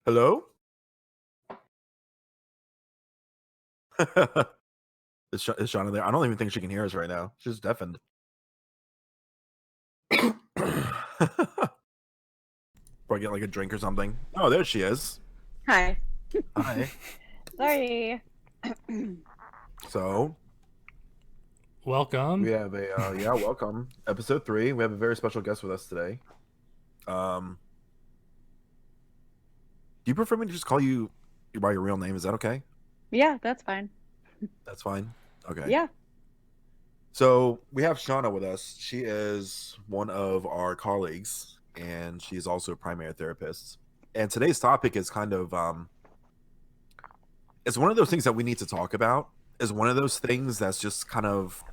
Hello? Is Shana there? I don't even think she can hear us right now. She's deafened. Or get like a drink or something. Oh, there she is. Hi. Hi. Sorry. So Welcome. we have a welcome. Episode 3. We have a very special guest with us today. Do you prefer me to just call you by your real name? Is that okay? Yeah, that's fine. That's fine. Okay. Yeah. So we have Shana with us. She is one of our colleagues, and she's also a primary therapist. And today's topic is kind of it's one of those things that we need to talk about. Is one of those things that's just kind of,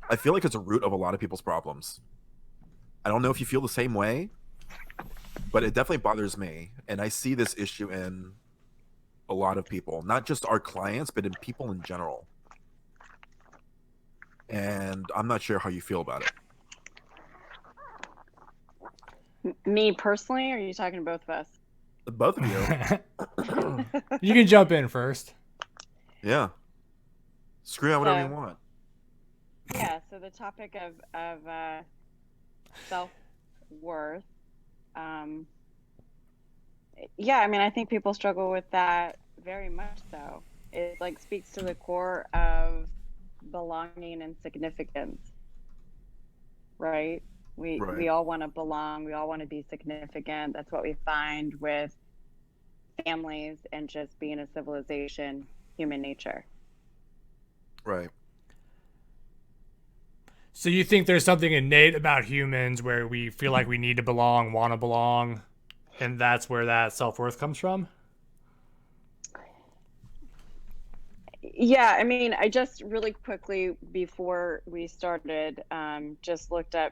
I feel like it's a root of a lot of people's problems. I don't know if you feel the same way, but it definitely bothers me, and I see this issue in a lot of people, not just our clients, but in people in general. And I'm not sure how you feel about it. Me personally, or are you talking to both of us? Both of you. You can jump in first. Yeah. Scream out whatever you want. Yeah, so the topic of self-worth. Yeah, I mean, I think people struggle with that very much so. It like speaks to the core of belonging and significance, right? We all want to belong. We all want to be significant. That's what we find with families and just being a civilization, human nature. Right. So you think there's something innate about humans where we feel like we need to belong, want to belong, and that's where that self-worth comes from? Yeah, I mean, I just really quickly before we started, just looked up,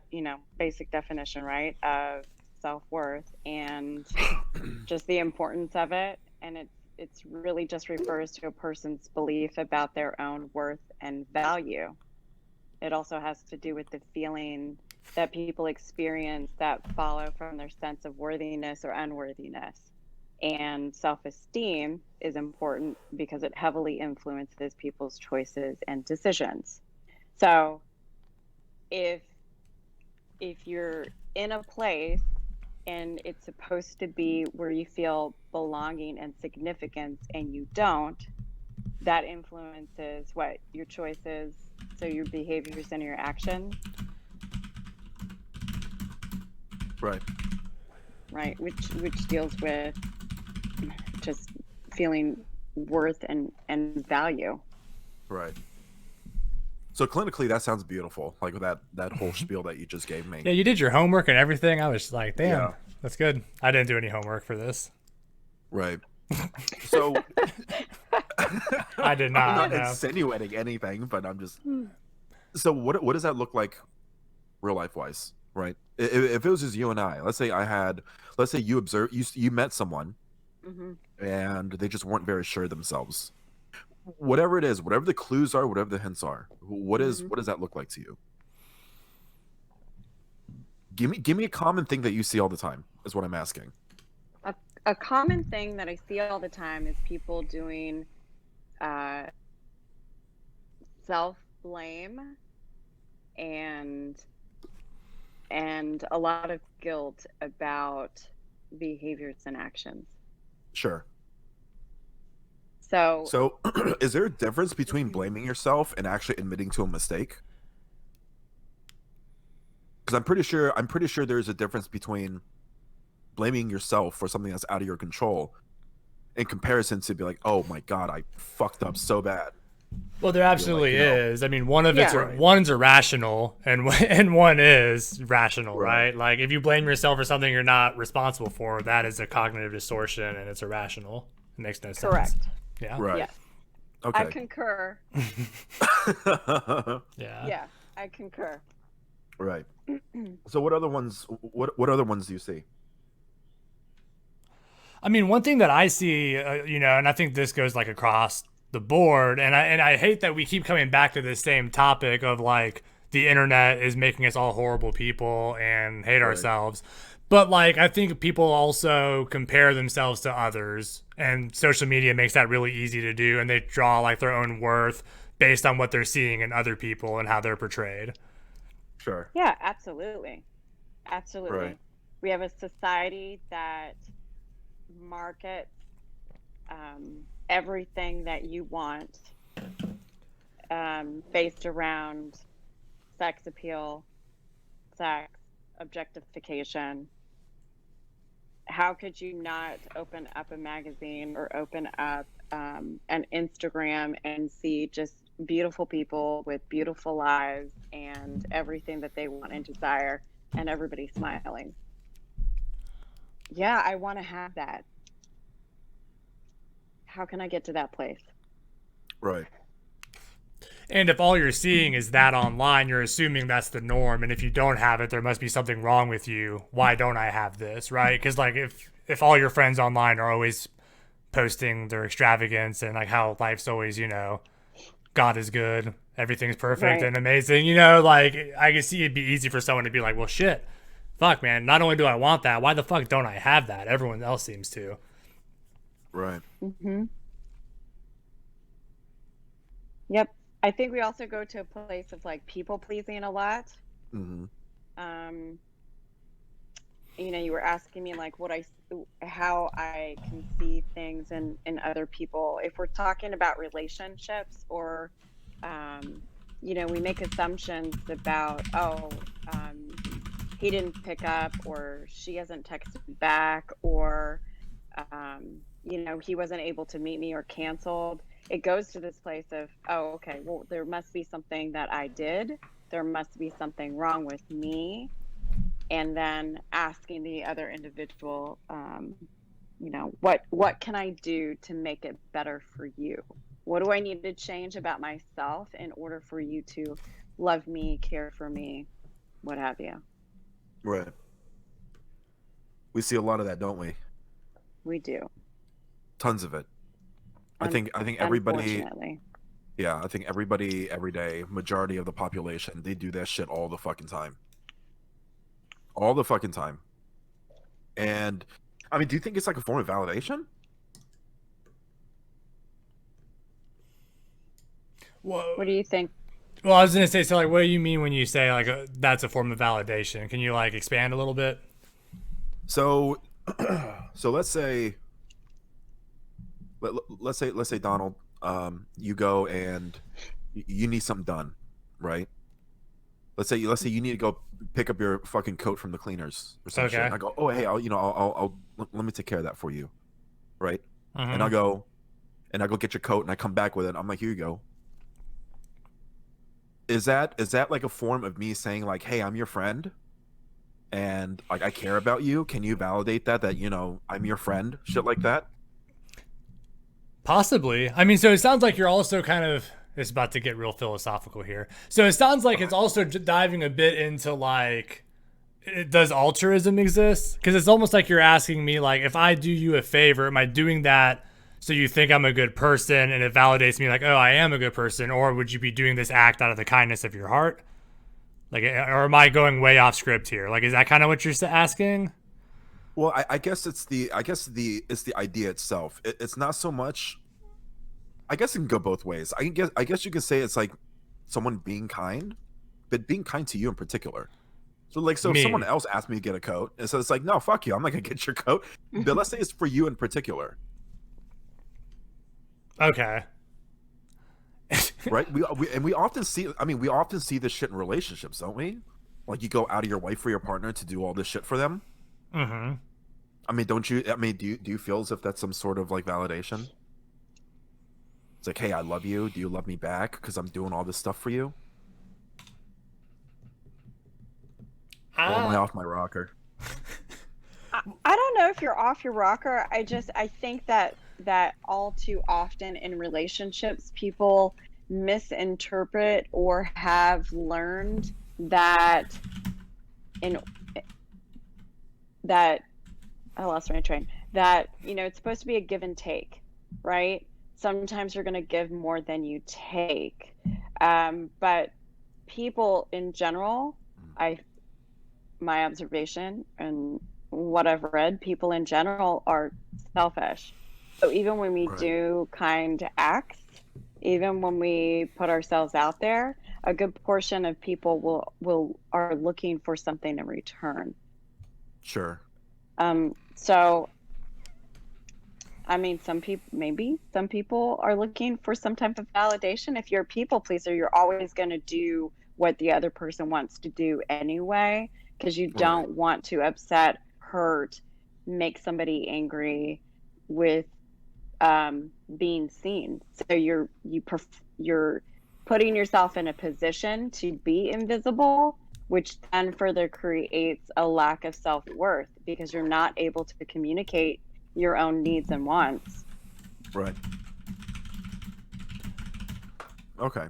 basic definition, right, of self-worth and just the importance of it. And it's really just refers to a person's belief about their own worth and value. It also has to do with the feeling that people experience that follow from their sense of worthiness or unworthiness. And self-esteem is important because it heavily influences people's choices and decisions. So if you're in a place and it's supposed to be where you feel belonging and significance and you don't, that influences what your choices, so your behaviors and your actions. Right, which deals with just feeling worth and value. Right. So clinically, that sounds beautiful. Like that whole spiel that you just gave me. Yeah, you did your homework and everything. I was like, damn, Yeah. That's good. I didn't do any homework for this. Right. So I did not. I'm not insinuating anything, but I'm just. So what does that look like, real life wise? Right. If it was just you and I, let's say you met someone, and they just weren't very sure themselves. Whatever it is, whatever the clues are, whatever the hints are, what does that look like to you? Give me a common thing that you see all the time, is what I'm asking. A common thing that I see all the time is people doing self-blame and a lot of guilt about behaviors and actions. Sure. So is there a difference between blaming yourself and actually admitting to a mistake? Because I'm pretty sure there's a difference between blaming yourself for something that's out of your control in comparison to be like, oh my god, I fucked up so bad. Well, there absolutely is. I mean, one's irrational and one is rational, right? Like if you blame yourself for something you're not responsible for, that is a cognitive distortion and it's irrational. It makes no sense. Correct. Yeah. Right. Yes. Okay. I concur. Yeah, I concur. Right. So what other ones do you see? I mean, one thing that I see, and I think this goes like across the board, and I hate that we keep coming back to the same topic of like the internet is making us all horrible people and hate ourselves. But like, I think people also compare themselves to others, and social media makes that really easy to do, and they draw like their own worth based on what they're seeing in other people and how they're portrayed. Sure. Yeah, absolutely. Absolutely. Right. We have a society that markets everything that you want based around sex appeal, sex, objectification. How could you not open up a magazine or open up an Instagram and see just beautiful people with beautiful lives and everything that they want and desire, and everybody smiling? Yeah, I want to have that. How can I get to that place? Right. And if all you're seeing is that online, you're assuming that's the norm. And if you don't have it, there must be something wrong with you. Why don't I have this, right? Because like if all your friends online are always posting their extravagance and like how life's always, you know, God is good, everything's perfect and amazing, you know, like I can see it'd be easy for someone to be like, well, shit, fuck, man. Not only do I want that, why the fuck don't I have that? Everyone else seems to. Right. Yep. I think we also go to a place of like people pleasing a lot. You know, you were asking me like how I can see things in other people. If we're talking about relationships, or you know, we make assumptions about, he didn't pick up, or she hasn't texted back, or you know, he wasn't able to meet me or canceled. It goes to this place of, oh, okay, well, there must be something that I did. There must be something wrong with me. And then asking the other individual, you know, what can I do to make it better for you? What do I need to change about myself in order for you to love me, care for me, what have you? Right. We see a lot of that, don't we? We do. Tons of it. I think everybody. Unfortunately. Yeah, I think everybody every day, majority of the population, they do that shit all the fucking time. All the fucking time. And I mean, do you think it's like a form of validation? What do you think? Well, I was gonna say, so like, what do you mean when you say like that's a form of validation? Can you like expand a little bit? So, so let's say Donald, you go and you need something done, right? Let's say you need to go pick up your fucking coat from the cleaners or some shit. And I go, oh hey, I'll let me take care of that for you, right? And I go get your coat, and I come back with it. I'm like, here you go. Is that like a form of me saying like, hey, I'm your friend, and like I care about you? Can you validate that you know I'm your friend? Shit like that. Possibly. I mean, so it sounds like you're also kind of, it's about to get real philosophical here. So it sounds like it's also diving a bit into like, does altruism exist? Because it's almost like you're asking me like, if I do you a favor, am I doing that so you think I'm a good person and it validates me like, oh, I am a good person? Or would you be doing this act out of the kindness of your heart? Like, or am I going way off script here? Like, is that kind of what you're asking? Well, I guess it's the idea itself. It's not so much. I guess it can go both ways. I guess you could say it's like someone being kind, but being kind to you in particular. So like, if someone else asked me to get a coat, and so it's like, no, fuck you, I'm not gonna get your coat. But let's say it's for you in particular. Okay. Right? We often see. I mean, we often see this shit in relationships, don't we? Like, you go out of your way for your partner to do all this shit for them. I mean, don't you? I mean, do you feel as if that's some sort of like validation? It's like, hey, I love you. Do you love me back because I'm doing all this stuff for you? Or am I off my rocker? I don't know if you're off your rocker. I think that all too often in relationships, people misinterpret or have learned that I lost my train. That, you know, it's supposed to be a give and take, right? Sometimes you're going to give more than you take. But people in general, I my observation and what I've read, people in general are selfish. So even when we Right. do kind acts, even when we put ourselves out there, a good portion of people will are looking for something in return. Sure. So I mean, some people are looking for some type of validation. If you're a people pleaser, you're always going to do what the other person wants to do anyway, because you Right. don't want to upset, hurt, make somebody angry with being seen. So you're putting yourself in a position to be invisible, which then further creates a lack of self-worth because you're not able to communicate your own needs and wants. Right. Okay.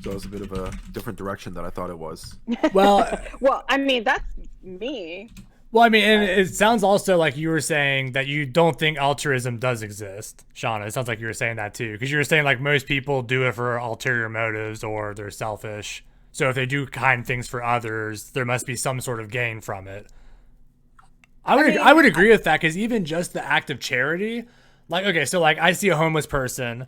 So it's a bit of a different direction than I thought it was. Well, Well, I mean, that's me. well, I mean, and it sounds also like you were saying that you don't think altruism does exist, Shauna. It sounds like you were saying that too, because you were saying like most people do it for ulterior motives or they're selfish. So if they do kind things for others, there must be some sort of gain from it. I would agree with that, because even just the act of charity, like, okay, so like I see a homeless person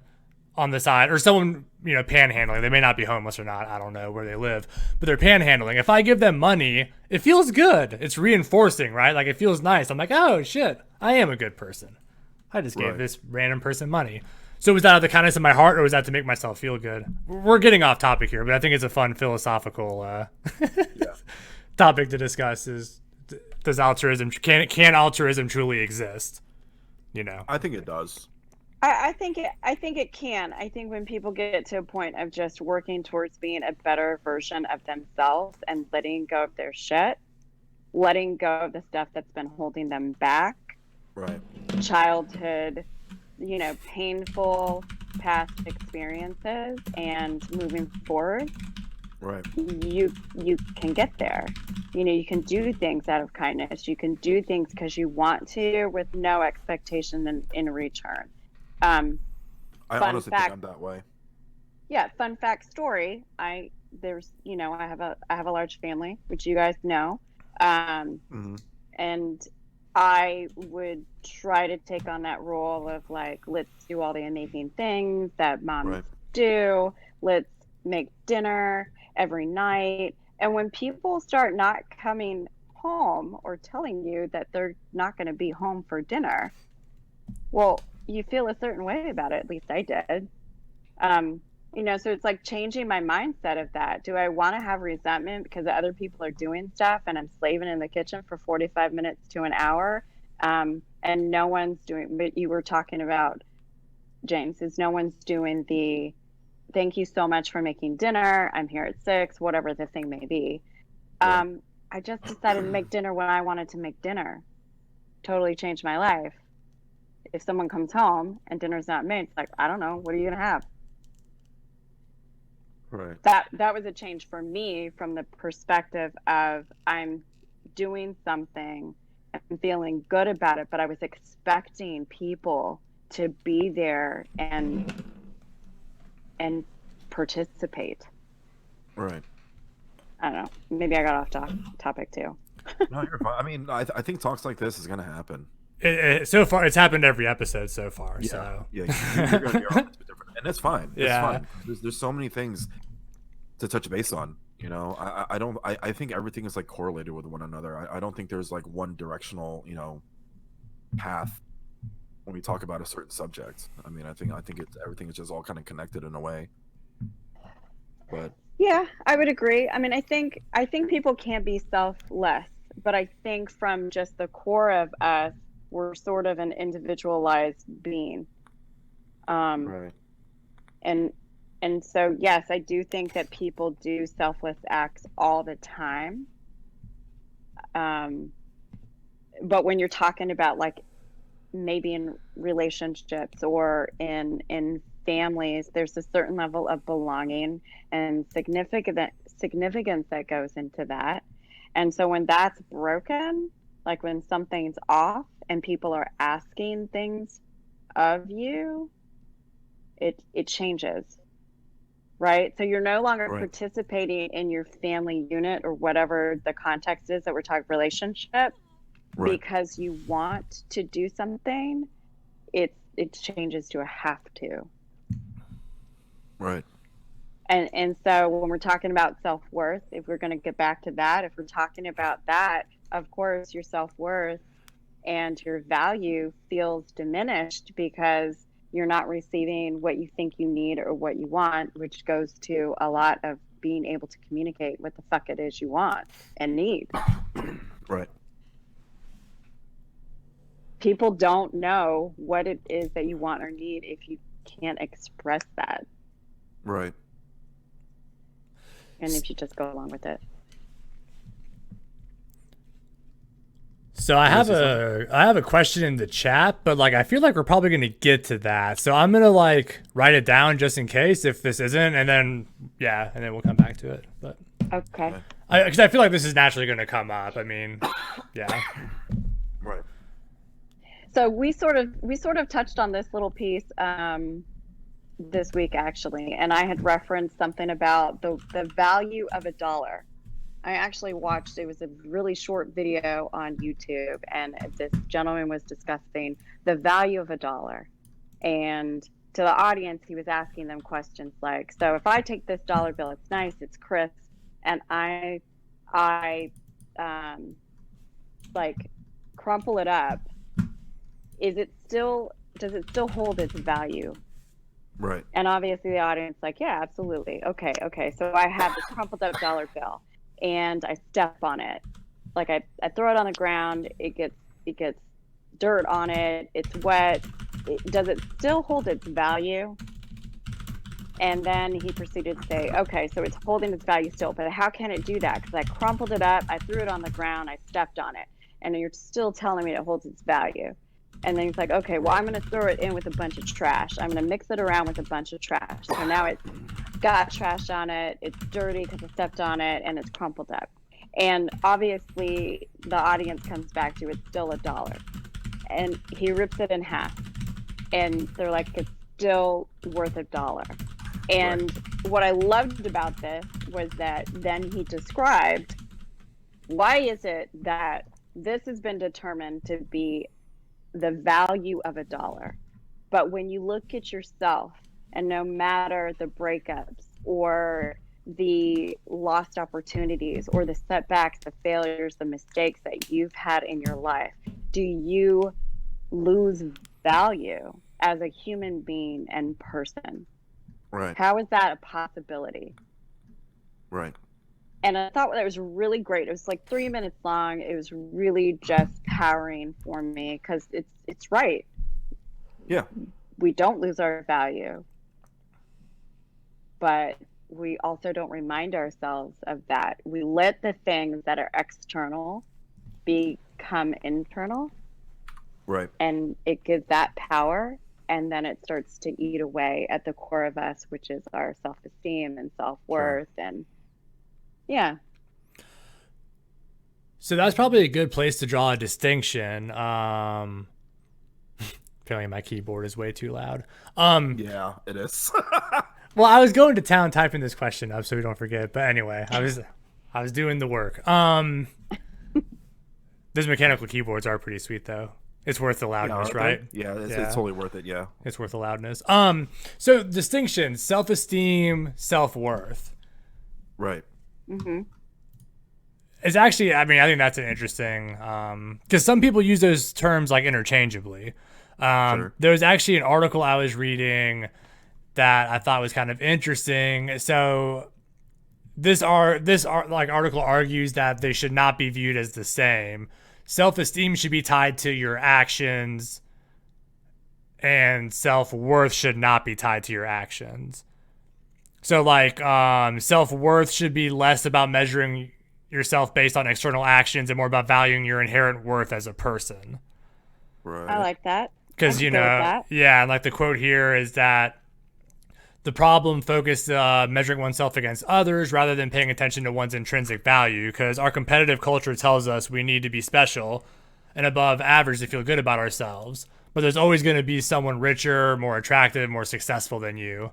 on the side, or someone, panhandling. They may not be homeless or not. I don't know where they live, but they're panhandling. If I give them money, it feels good. It's reinforcing, right? Like, it feels nice. I'm like, oh shit, I am a good person. I just gave this random person money. So was that out of the kindness of my heart, or was that to make myself feel good? We're getting off topic here, but I think it's a fun philosophical topic to discuss. Is does altruism can altruism truly exist? I think it does. I think it can. I think when people get to a point of just working towards being a better version of themselves and letting go of their shit, letting go of the stuff that's been holding them back, Right. childhood, painful past experiences, and moving forward, Right. you can get there. You can do things out of kindness. You can do things because you want to, with no expectation in return. I Fun honestly think fact, I'm that way. yeah, fun fact story. There's, I have a large family, which you guys know. Mm-hmm. And I would try to take on that role of like, let's do all the amazing things that moms Right. do. Let's make dinner every night. And when people start not coming home or telling you that they're not going to be home for dinner, well, you feel a certain way about it. At least I did. So it's like changing my mindset of that. Do I want to have resentment because other people are doing stuff and I'm slaving in the kitchen for 45 minutes to an hour? And no one's doing, but you were talking about, James, is no one's doing the thank you so much for making dinner. I'm here at 6, whatever the thing may be. Right. I just decided to make dinner when I wanted to make dinner. Totally changed my life. If someone comes home and dinner's not made, it's like, I don't know, what are you going to have? Right. That was a change for me from the perspective of I'm doing something and feeling good about it, but I was expecting people to be there and participate. Right. I don't know. Maybe I got off topic too. No, you're fine. I mean, I think talks like this is gonna happen. So far, it's happened every episode so far. Yeah. So Yeah. You're gonna be a bit different, and it's fine. It's Yeah. fine. There's so many things to touch base on. I don't. I think everything is like correlated with one another. I don't think there's like one directional path when we talk about a certain subject. I mean, I think it's everything is just all kind of connected in a way. But Yeah, I would agree. I mean, I think people can be selfless, but I think from just the core of us, we're sort of an individualized being. right. And so yes, I do think that people do selfless acts all the time. But when you're talking about like maybe in relationships or in families, there's a certain level of belonging and significance that goes into that. And so when that's broken, like when something's off and people are asking things of you, it changes. right? So you're no longer Right. participating in your family unit or whatever the context is that we're talking relationship Right. because you want to do something. It changes to a have to. Right. And so when we're talking about self-worth, if we're going to get back to that, if we're talking about that, of course your self-worth and your value feels diminished because you're not receiving what you think you need or what you want, which goes to a lot of being able to communicate what the fuck it is you want and need. Right. People don't know what it is that you want or need if you can't express that. Right. And if you just go along with it. So I have a question in the chat, but like I feel like we're probably gonna get to that. So I'm gonna like write it down just in case if this isn't, and then we'll come back to it. But Okay. because I feel like this is naturally gonna come up. I mean, yeah. Right. So we sort of touched on this little piece this week actually, and I had referenced something about the value of a dollar. I actually watched, it was a really short video on YouTube, and this gentleman was discussing the value of a dollar. And to the audience, he was asking them questions like, so if I take this dollar bill, it's nice, it's crisp, and I like crumple it up, does it still hold its value? Right. And obviously the audience like, yeah, absolutely. Okay. So I have this crumpled up dollar bill and I step on it. Like I throw it on the ground, it gets dirt on it, it's wet. Does it still hold its value? And then he proceeded to say, okay, so it's holding its value still, but how can it do that? Because I crumpled it up, I threw it on the ground, I stepped on it, and you're still telling me it holds its value. And then he's like, okay, well, I'm going to throw it in with a bunch of trash. I'm going to mix it around with a bunch of trash. So now it's got trash on it, it's dirty because I stepped on it, and it's crumpled up. And obviously, the audience comes back to it's still $1. And he rips it in half. And they're like, it's still worth $1. And what I loved about this was that then he described, why is it that this has been determined to be the value of $1? But when you look at yourself, and no matter the breakups or the lost opportunities or the setbacks, the failures, the mistakes that you've had in your life, do you lose value as a human being and person? Right. How is that a possibility? Right. And I thought that was really great. It was like 3 minutes long. It was really just powering for me because it's right. Yeah. We don't lose our value, but we also don't remind ourselves of that. We let the things that are external become internal. Right. And it gives that power, and then it starts to eat away at the core of us, which is our self-esteem and self-worth. Sure. And yeah. So that's probably a good place to draw a distinction. Apparently my keyboard is way too loud. Yeah, it is. Well, I was going to town typing this question up so we don't forget. But anyway, I was doing the work. Those mechanical keyboards are pretty sweet though. It's worth the loudness, right? Yeah, it's totally worth it. Yeah, it's worth the loudness. So distinction: self-esteem, self-worth. Right. Mm-hmm. It's actually, I mean, I think that's an interesting, because some people use those terms like interchangeably. Sure. There was actually an article I was reading that I thought was kind of interesting. So this article argues that they should not be viewed as the same. Self-esteem should be tied to your actions, and self-worth should not be tied to your actions. So like self-worth should be less about measuring yourself based on external actions and more about valuing your inherent worth as a person. Right. I like that. Because, you know, yeah, like the quote here is that the problem focused measuring oneself against others rather than paying attention to one's intrinsic value, because our competitive culture tells us we need to be special and above average to feel good about ourselves. But there's always going to be someone richer, more attractive, more successful than you.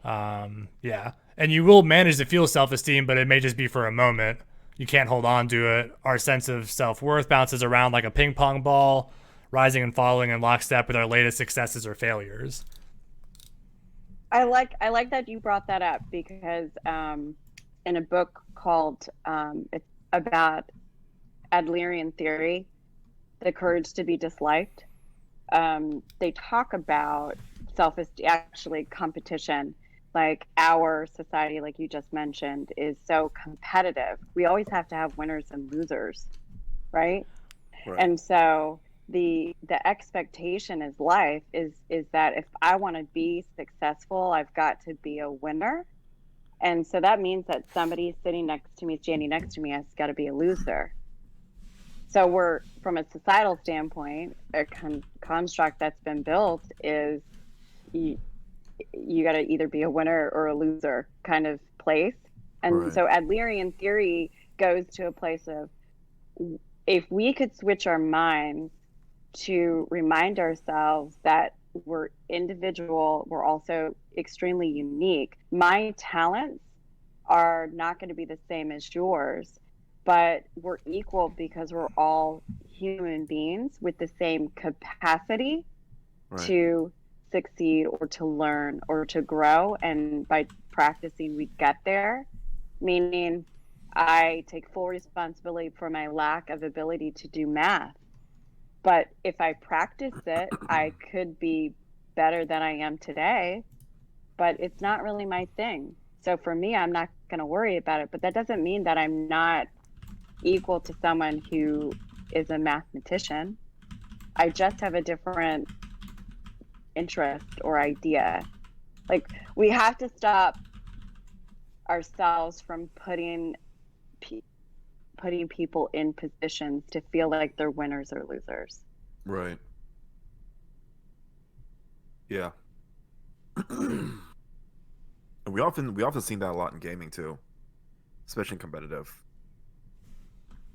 Yeah. And you will manage to feel self-esteem, but it may just be for a moment. You can't hold on to it. Our sense of self-worth bounces around like a ping pong ball, rising and falling in lockstep with our latest successes or failures. I like that you brought that up because in a book called it's about Adlerian theory, The Courage to be Disliked, they talk about self-esteem, actually competition. Like our society, like you just mentioned, is so competitive. We always have to have winners and losers, right? And so the expectation is life is that if I want to be successful, I've got to be a winner. And so that means that somebody sitting next to me, standing next to me, has got to be a loser. So we're, from a societal standpoint, a construct that's been built is you got to either be a winner or a loser kind of place. And so Adlerian theory goes to a place of, if we could switch our minds to remind ourselves that we're individual, we're also extremely unique. My talents are not going to be the same as yours, but we're equal because we're all human beings with the same capacity to succeed or to learn or to grow. And by practicing, we get there, meaning I take full responsibility for my lack of ability to do math. But if I practice it, I could be better than I am today, but it's not really my thing. So for me, I'm not going to worry about it. But that doesn't mean that I'm not equal to someone who is a mathematician. I just have a different interest or idea. Like, we have to stop ourselves from putting people in positions to feel like they're winners or losers. Right. Yeah. And we often see that a lot in gaming too, especially in competitive.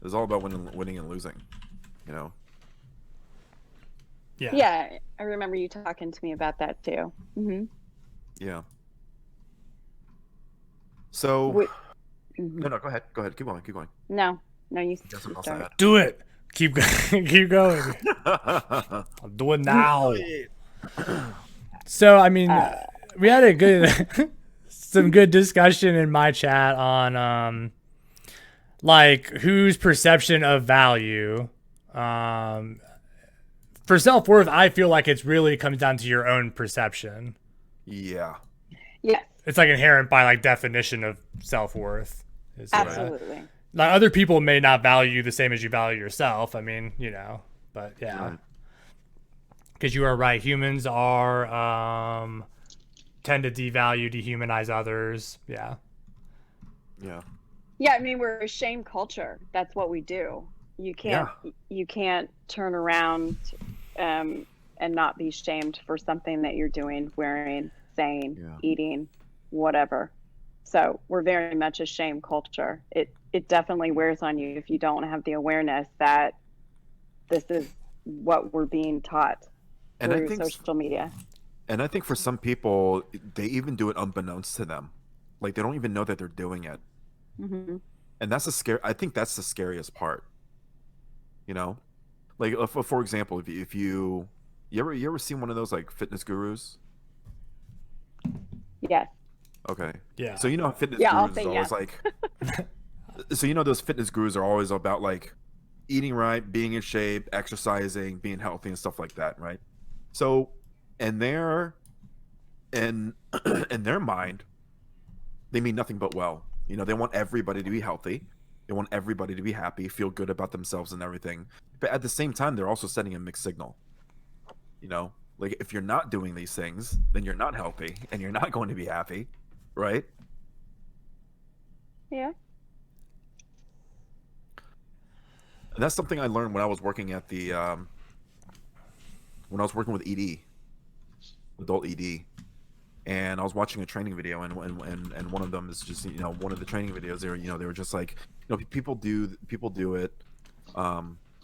It's all about winning and losing, you know. Yeah. Yeah, I remember you talking to me about that too. Mm-hmm. Yeah. So, no, go ahead. Keep going. No, you start. Do it. Keep going. I'll do it now. So, I mean, we had a some good discussion in my chat on like whose perception of value. For self-worth, I feel like it's really comes down to your own perception. Yeah. Yes. It's like inherent by like definition of self-worth. Absolutely. Like other people may not value you the same as you value yourself. I mean, you know, but yeah. Because you are right. Humans are tend to devalue, dehumanize others. Yeah. Yeah. Yeah, I mean, we're a shame culture. That's what we do. You can't turn around and not be shamed for something that you're doing, wearing, saying, eating, whatever. So we're very much a shame culture. It definitely wears on you if you don't have the awareness that this is what we're being taught through social media. And I think for some people, they even do it unbeknownst to them. Like, they don't even know that they're doing it. Mm-hmm. And I think that's the scariest part. You know, like for example, if you ever seen one of those like fitness gurus? Yes. Okay. Yeah. So you know, fitness gurus I'll say is always like. So you know, those fitness gurus are always about like eating right, being in shape, exercising, being healthy, and stuff like that, right? So, in their mind, they mean nothing but well. You know, they want everybody to be healthy. They want everybody to be happy, feel good about themselves and everything. But at the same time, they're also sending a mixed signal. You know, like if you're not doing these things, then you're not healthy and you're not going to be happy, right? Yeah. And that's something I learned when I was working at the when I was working with ED, adult ED. And I was watching a training video, and one of them is just, you know, one of the training videos. They were just like, you know, people do it,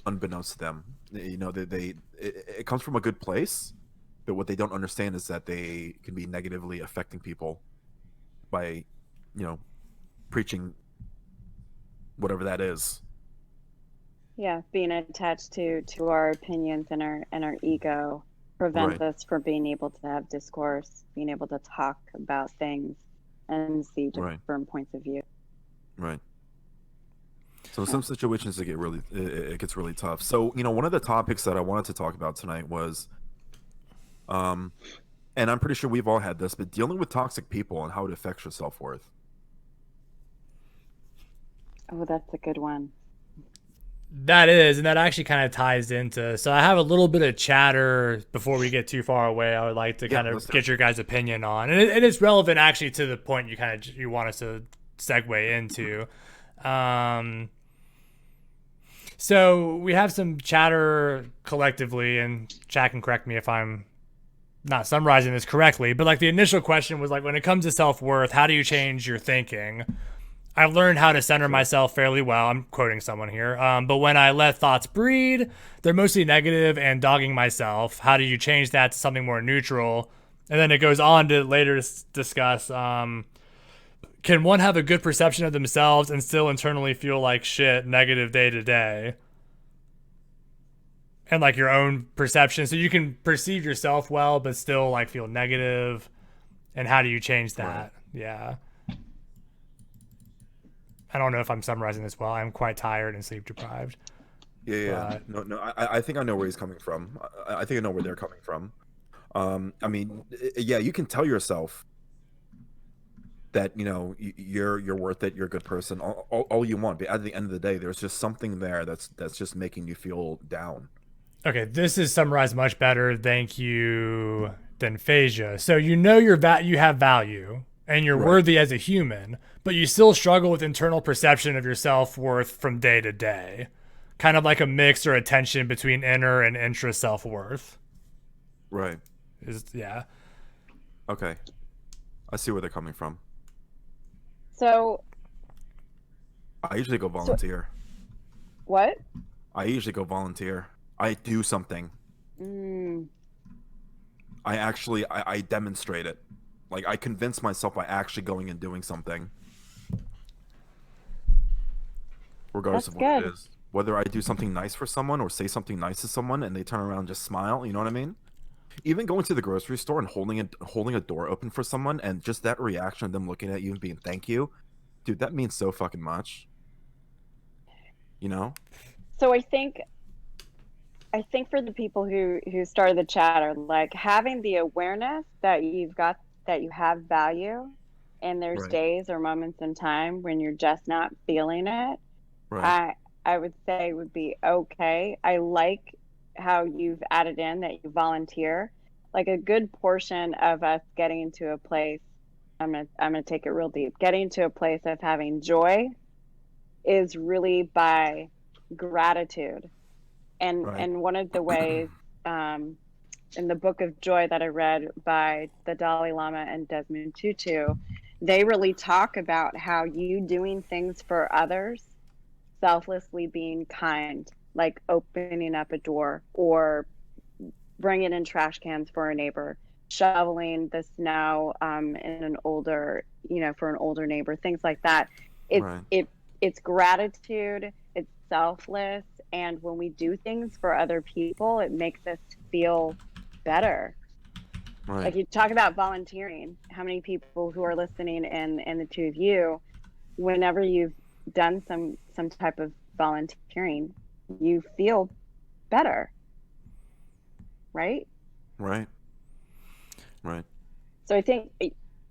unbeknownst to them. You know, it comes from a good place, but what they don't understand is that they can be negatively affecting people by, you know, preaching whatever that is. Yeah, being attached to our opinions and our ego prevents Right. us from being able to have discourse, being able to talk about things and see Right. different points of view. Right. So in some situations it gets really tough. So, you know, one of the topics that I wanted to talk about tonight was and I'm pretty sure we've all had this, but dealing with toxic people and how it affects your self-worth. Oh, that's a good one. That is, and that actually kind of ties into. So I have a little bit of chatter before we get too far away. I would like to kind of get your guys' opinion on, and it's relevant actually to the point you want us to segue into. So we have some chatter collectively, and chat can correct me if I'm not summarizing this correctly. But like the initial question was like, when it comes to self-worth, how do you change your thinking? I've learned how to center myself fairly well. I'm quoting someone here. But when I let thoughts breed, they're mostly negative and dogging myself. How do you change that to something more neutral? And then it goes on to later discuss, can one have a good perception of themselves and still internally feel like shit, negative day to day? And like your own perception. So you can perceive yourself well, but still like feel negative. And how do you change that? Right. Yeah. I don't know if I'm summarizing this well. I'm quite tired and sleep deprived. Yeah. No. I think I know where he's coming from. I think I know where they're coming from. I mean, yeah, you can tell yourself that, you know, you're worth it. You're a good person. All you want, but at the end of the day, there's just something there that's just making you feel down. Okay, this is summarized much better. Thank you, than Phasia. So you know you have value and you're worthy as a human, but you still struggle with internal perception of your self-worth from day to day. Kind of like a mix or a tension between inner and intra self-worth. Right. Yeah. Okay. I see where they're coming from. So I usually go volunteer. What? I usually go volunteer. I do something. I demonstrate it. Like, I convince myself by actually going and doing something. Regardless of what it is. Whether I do something nice for someone or say something nice to someone and they turn around and just smile, you know what I mean? Even going to the grocery store and holding a door open for someone and just that reaction of them looking at you and being thank you, dude, that means so fucking much. You know? So I think for the people who started the chatter, like having the awareness that you have value, and there's days or moments in time when you're just not feeling it. Right. I would say would be okay. I like how you've added in that you volunteer. Like a good portion of us getting into a place, I'm gonna take it real deep. Getting to a place of having joy is really by gratitude. And one of the ways in the book of joy that I read by the Dalai Lama and Desmond Tutu, they really talk about how you doing things for others, selflessly being kind, like opening up a door or bringing in trash cans for a neighbor, shoveling the snow in an older, for an older neighbor, things like that. It's gratitude, it's selfless, and when we do things for other people, it makes us feel better. Like you talk about volunteering, how many people who are listening and the two of you, whenever you've done some type of volunteering, you feel better, right? Right. So I think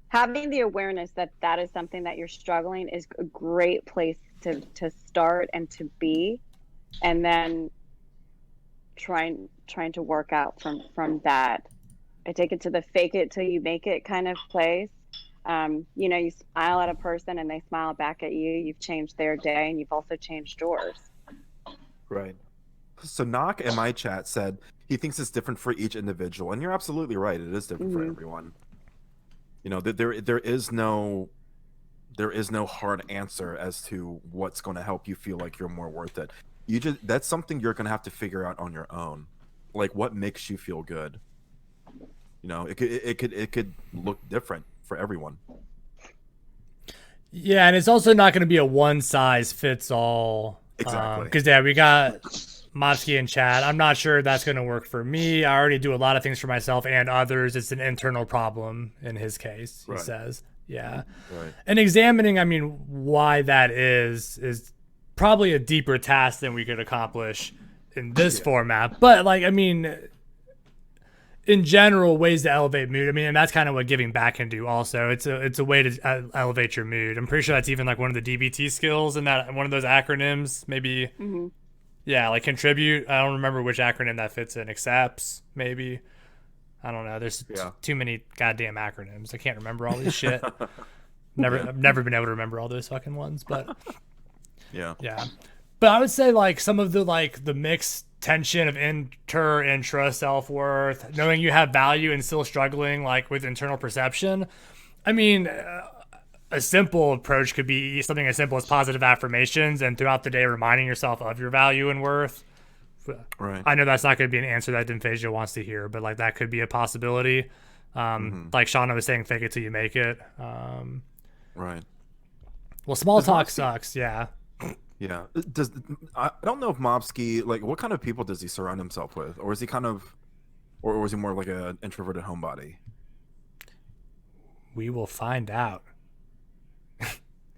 having the awareness that is something that you're struggling is a great place to start and to be, and then trying to work out from that. I take it to the fake it till you make it kind of place. You smile at a person and they smile back at you. You've changed their day and you've also changed yours. Right. So Knock in my chat said he thinks it's different for each individual, and you're absolutely right. It is different for everyone. You know, there is no hard answer as to what's going to help you feel like you're more worth it. That's something you're going to have to figure out on your own. Like what makes you feel good. You know, it could look different for everyone. Yeah, and it's also not going to be a one size fits all. Exactly. Because we got Mopsky and Chad. I'm not sure that's going to work for me. I already do a lot of things for myself and others. It's an internal problem in his case, he says. Yeah. Right. And examining, I mean, why that is probably a deeper task than we could accomplish in this format. But, like, I mean, in general, ways to elevate mood. I mean, and that's kind of what giving back can do. Also, it's a way to elevate your mood. I'm pretty sure that's even like one of the DBT skills in that one of those acronyms. Maybe, yeah, like contribute. I don't remember which acronym that fits in. Accepts, maybe. I don't know. There's too many goddamn acronyms. I can't remember all this shit. I've never been able to remember all those fucking ones. But yeah. But I would say like some of the mixed tension of intra self-worth, knowing you have value and still struggling like with internal perception. I mean, a simple approach could be something as simple as positive affirmations and throughout the day reminding yourself of your value and worth. Right. I know that's not going to be an answer that Dymphasia wants to hear, but like that could be a possibility. Like Shana was saying, fake it till you make it. Right. Well, small talk sucks. Yeah. Yeah. I don't know if Mopsky, like, what kind of people does he surround himself with, or is he kind of, or is he more like an introverted homebody? We will find out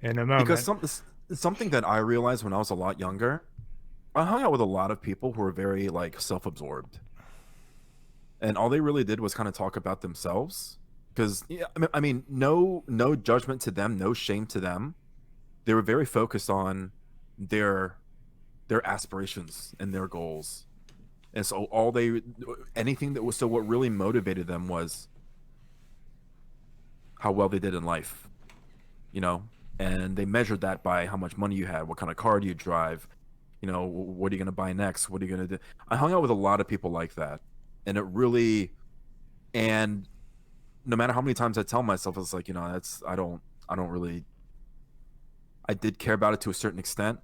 in a moment. Because something that I realized when I was a lot younger, I hung out with a lot of people who were very like self-absorbed, and all they really did was kind of talk about themselves. Because I mean, no judgment to them, no shame to them. They were very focused on their aspirations and their goals, and so anything that was, so what really motivated them was how well they did in life, and they measured that by how much money you had, what kind of car do you drive, what are you going to buy next, what are you going to do. I hung out with a lot of people like that, and it really, and no matter how many times I tell myself, it's like, I don't really, I did care about it to a certain extent,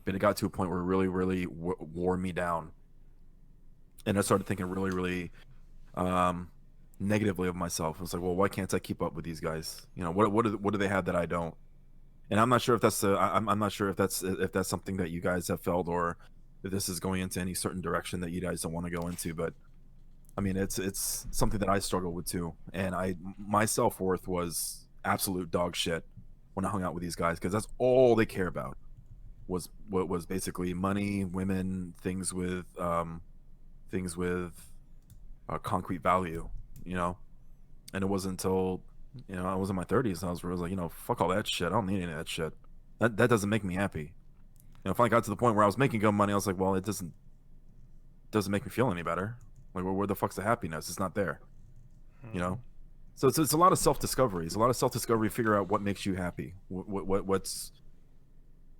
but it got to a point where it really, really wore me down. And I started thinking really, really negatively of myself. I was like, well, why can't I keep up with these guys? What do they have that I don't? And I'm not sure if that's I'm not sure if that's something that you guys have felt, or if this is going into any certain direction that you guys don't want to go into. But I mean, it's something that I struggle with too. And my self-worth was absolute dog shit when I hung out with these guys, because that's all they care about was basically money, women, things with concrete value, And it wasn't until I was in my 30s and I was like, fuck all that shit. I don't need any of that shit. That doesn't make me happy. If I got to the point where I was making good money, I was like, well, it doesn't make me feel any better. Like, where the fuck's the happiness? It's not there. So it's a lot of self-discovery. It's a lot of self-discovery. Figure out what makes you happy. What's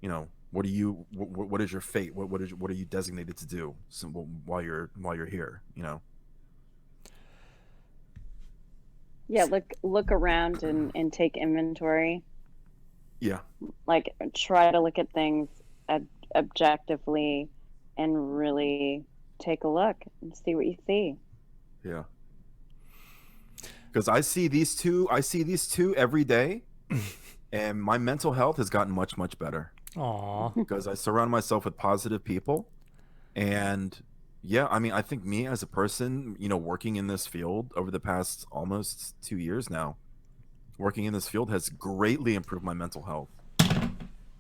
what is your fate? What are you designated to do while you're here? Yeah, look around and take inventory. Yeah. Like, try to look at things objectively and really take a look and see what you see. Yeah. Because I see these two every day, and my mental health has gotten much, much better. Aww. Because I surround myself with positive people, and yeah, I mean, I think me as a person, working in this field over the past almost 2 years now, working in this field has greatly improved my mental health,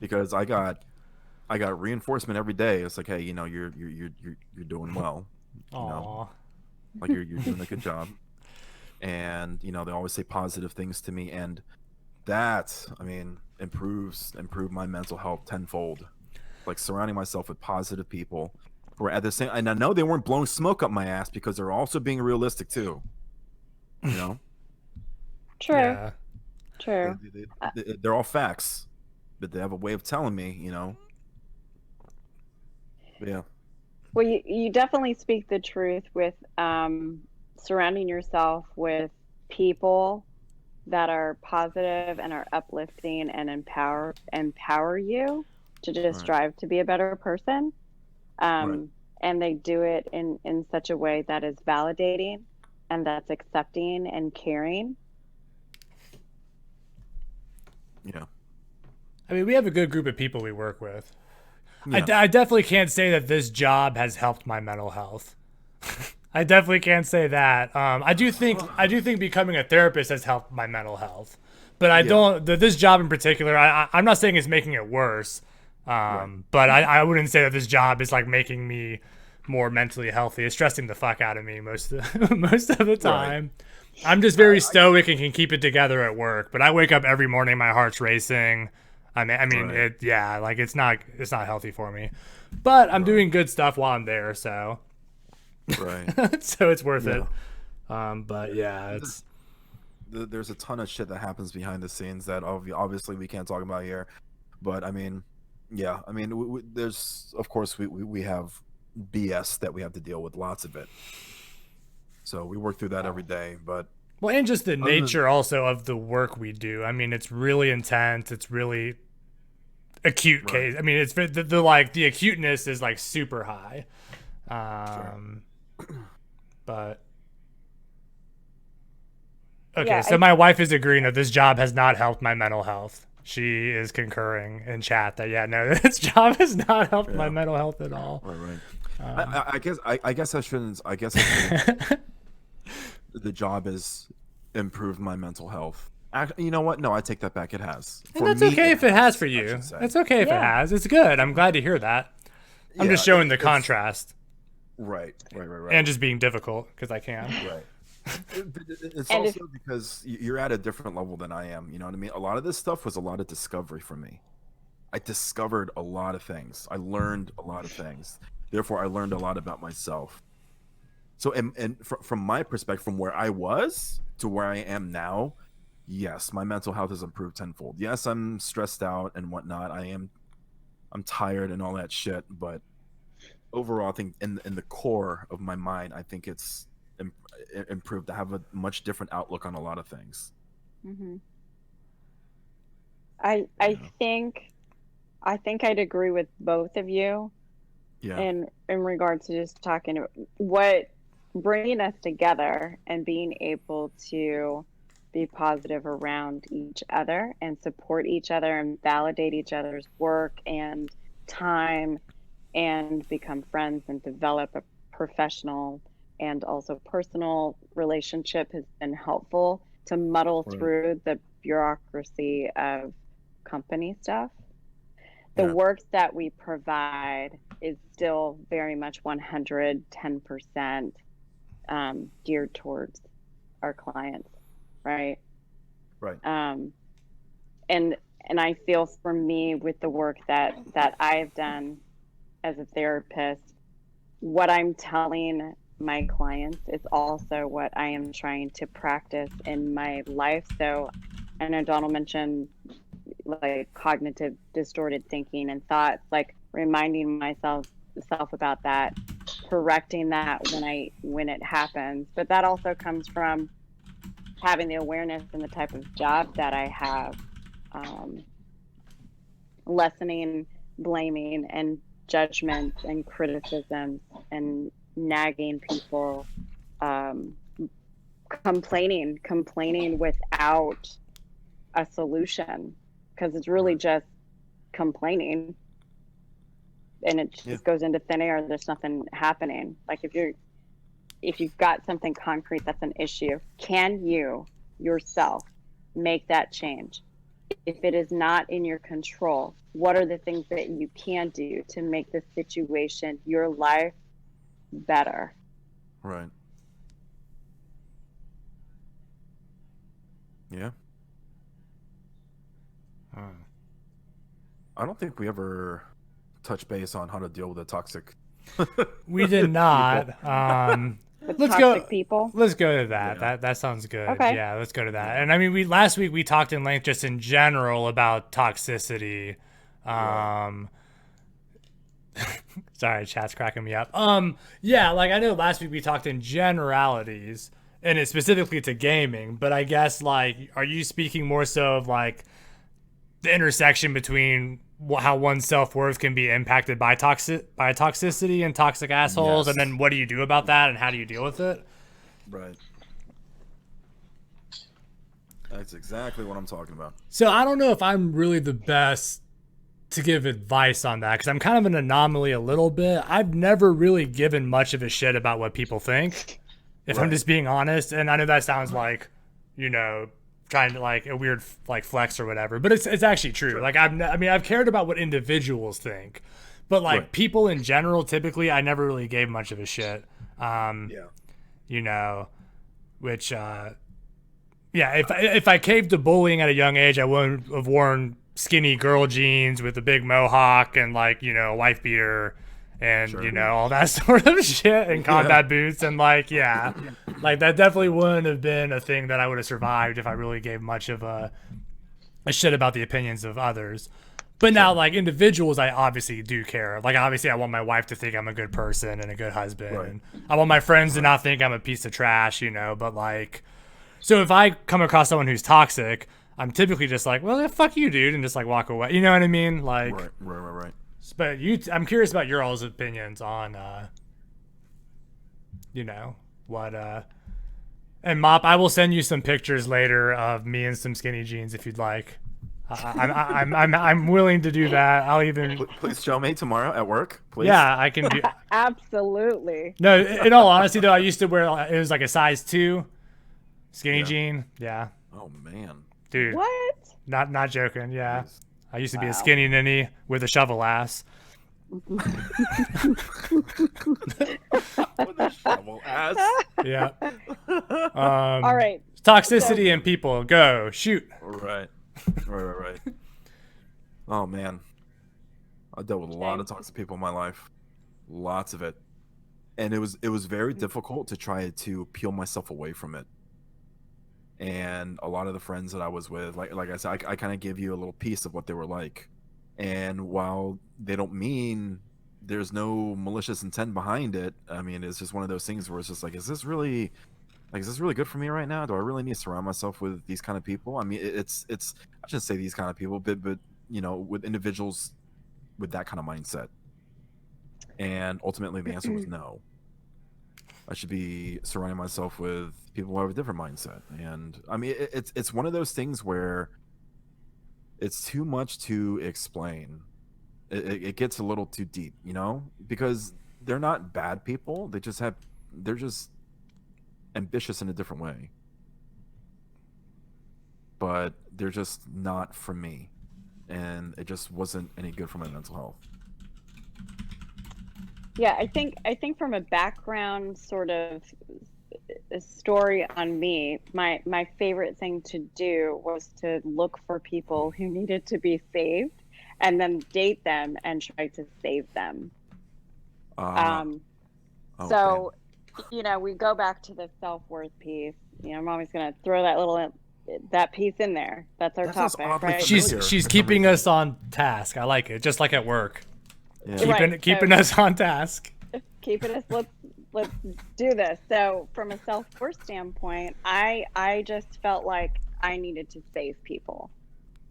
because I got reinforcement every day. It's like, hey, you're doing well. Like you're doing a good job. And they always say positive things to me, and that, I mean, improved my mental health tenfold. Like, surrounding myself with positive people who are at the same, and I know they weren't blowing smoke up my ass, because they're also being realistic too. True. Yeah. True. They're all facts, but they have a way of telling me, But yeah. Well, you definitely speak the truth with surrounding yourself with people that are positive and are uplifting and empower you to just strive to be a better person. And they do it in such a way that is validating and that's accepting and caring. Yeah. I mean, we have a good group of people we work with. Yeah. I definitely can't say that this job has helped my mental health. I definitely can't say that. I do think becoming a therapist has helped my mental health, but I don't. This job in particular, I'm not saying it's making it worse, but I wouldn't say that this job is like making me more mentally healthy. It's stressing the fuck out of me most of the time. Right. I'm just very stoic and can keep it together at work, but I wake up every morning, my heart's racing. I mean, like it's not healthy for me, but I'm doing good stuff while I'm there, so. Right. So it's worth it. But yeah, there's a ton of shit that happens behind the scenes that obviously we can't talk about here. But I mean, yeah, I mean, there's of course we have BS that we have to deal with, lots of it. So we work through that every day, but. Well, and just the nature also of the work we do. I mean, it's really intense. It's really acute case. I mean, it's the like the acuteness is like super high. But okay, yeah, so my wife is agreeing that this job has not helped my mental health. She is concurring in chat that no, this job has not helped my mental health at all. Right. I guess I shouldn't. The job has improved my mental health. Actually, you know what? No, I take that back. It has. And that's okay if it has for you. That's okay if it has. It's good. I'm glad to hear that. I'm just showing the contrast. Right. And just being difficult because I can. Right. It's also because you're at a different level than I am. You know what I mean? A lot of this stuff was a lot of discovery for me. I discovered a lot of things. I learned a lot of things. Therefore, I learned a lot about myself. So, and from my perspective, from where I was to where I am now, yes, my mental health has improved tenfold. Yes, I'm stressed out and whatnot. I'm tired and all that shit. But overall, I think in the core of my mind, I think it's improved. I have a much different outlook on a lot of things. Mm-hmm. I think I'd agree with both of you. Yeah. In regards to just talking what bringing us together and being able to be positive around each other and support each other and validate each other's work and time and become friends and develop a professional and also personal relationship has been helpful to muddle through the bureaucracy of company stuff. The work that we provide is still very much 110% geared towards our clients, right? Right. And I feel for me with the work that I've done as a therapist, what I'm telling my clients is also what I am trying to practice in my life. So I know Donald mentioned like cognitive distorted thinking and thoughts, like reminding myself about that, correcting that when it happens. But that also comes from having the awareness in the type of job that I have, lessening blaming and judgment and criticism and nagging people, complaining without a solution, because it's really just complaining and it just goes into thin air. There's nothing happening. Like if you've got something concrete that's an issue, can you yourself make that change? If it is not in your control, what are the things that you can do to make the situation, your life, better? Right. Yeah. I don't think we ever touched base on how to deal with a toxic. We did not. Let's go. People. Let's go to that. Yeah. That sounds good. Okay. Yeah, let's go to that. And I mean, last week we talked in length just in general about toxicity. Sorry, chat's cracking me up. Yeah, like I know last week we talked in generalities and it's specifically to gaming, but I guess like, are you speaking more so of like the intersection between how one's self-worth can be impacted by toxicity and toxic assholes, and then what do you do about that and how do you deal with it? Right. That's exactly what I'm talking about. So I don't know if I'm really the best to give advice on that because I'm kind of an anomaly a little bit. I've never really given much of a shit about what people think, if I'm just being honest. And I know that sounds like, trying to like a weird like flex or whatever, but it's actually true. Sure. Like I've cared about what individuals think, but like people in general, typically I never really gave much of a shit. Which if I caved to bullying at a young age, I wouldn't have worn skinny girl jeans with a big mohawk and like, a wife beater and all that sort of shit and combat boots and like like that definitely wouldn't have been a thing that I would have survived if I really gave much of a shit about the opinions of others. But now like individuals, I obviously do care. Like obviously I want my wife to think I'm a good person and a good husband and I want my friends to not think I'm a piece of trash, but like, so if I come across someone who's toxic, I'm typically just like, well, fuck you, dude, and just like walk away. You know what I mean? Like, right. But I'm curious about your all's opinions on, what. And Mop, I will send you some pictures later of me in some skinny jeans if you'd like. I'm willing to do that. I'll even please show me tomorrow at work. Please. Yeah, I can do. Absolutely. No, in all honesty though, I used to wear it was like a size 2 skinny jean. Yeah. Oh man. Dude. What? Not joking. Yeah. Please. I used to be a skinny ninny with a shovel ass. With a shovel ass. Yeah. All right. Toxicity in people. Go. Shoot. Right. Oh man. I dealt with a lot of toxic people in my life. Lots of it. And it was very difficult to try to peel myself away from it. And a lot of the friends that I was with, like I said, I kind of give you a little piece of what they were like. And while they don't mean there's no malicious intent behind it, I mean, it's just one of those things where it's just like, is this really good for me right now? Do I really need to surround myself with these kind of people? I mean, it's I shouldn't say these kind of people, but with individuals with that kind of mindset. And ultimately the answer was no. I should be surrounding myself with people who have a different mindset. And I mean, it's one of those things where it's too much to explain. It gets a little too deep, because they're not bad people. They're just ambitious in a different way. But they're just not for me. And it just wasn't any good for my mental health. Yeah, I think from a background sort of a story on me, my favorite thing to do was to look for people who needed to be saved and then date them and try to save them. Okay. So, we go back to the self-worth piece. I'm always going to throw that piece in there. That's our topic, right? She's keeping us on task. I like it. Just like at work. Yeah. Keeping us on task. Keeping us. Let's do this. So from a self-worth standpoint, I just felt like I needed to save people.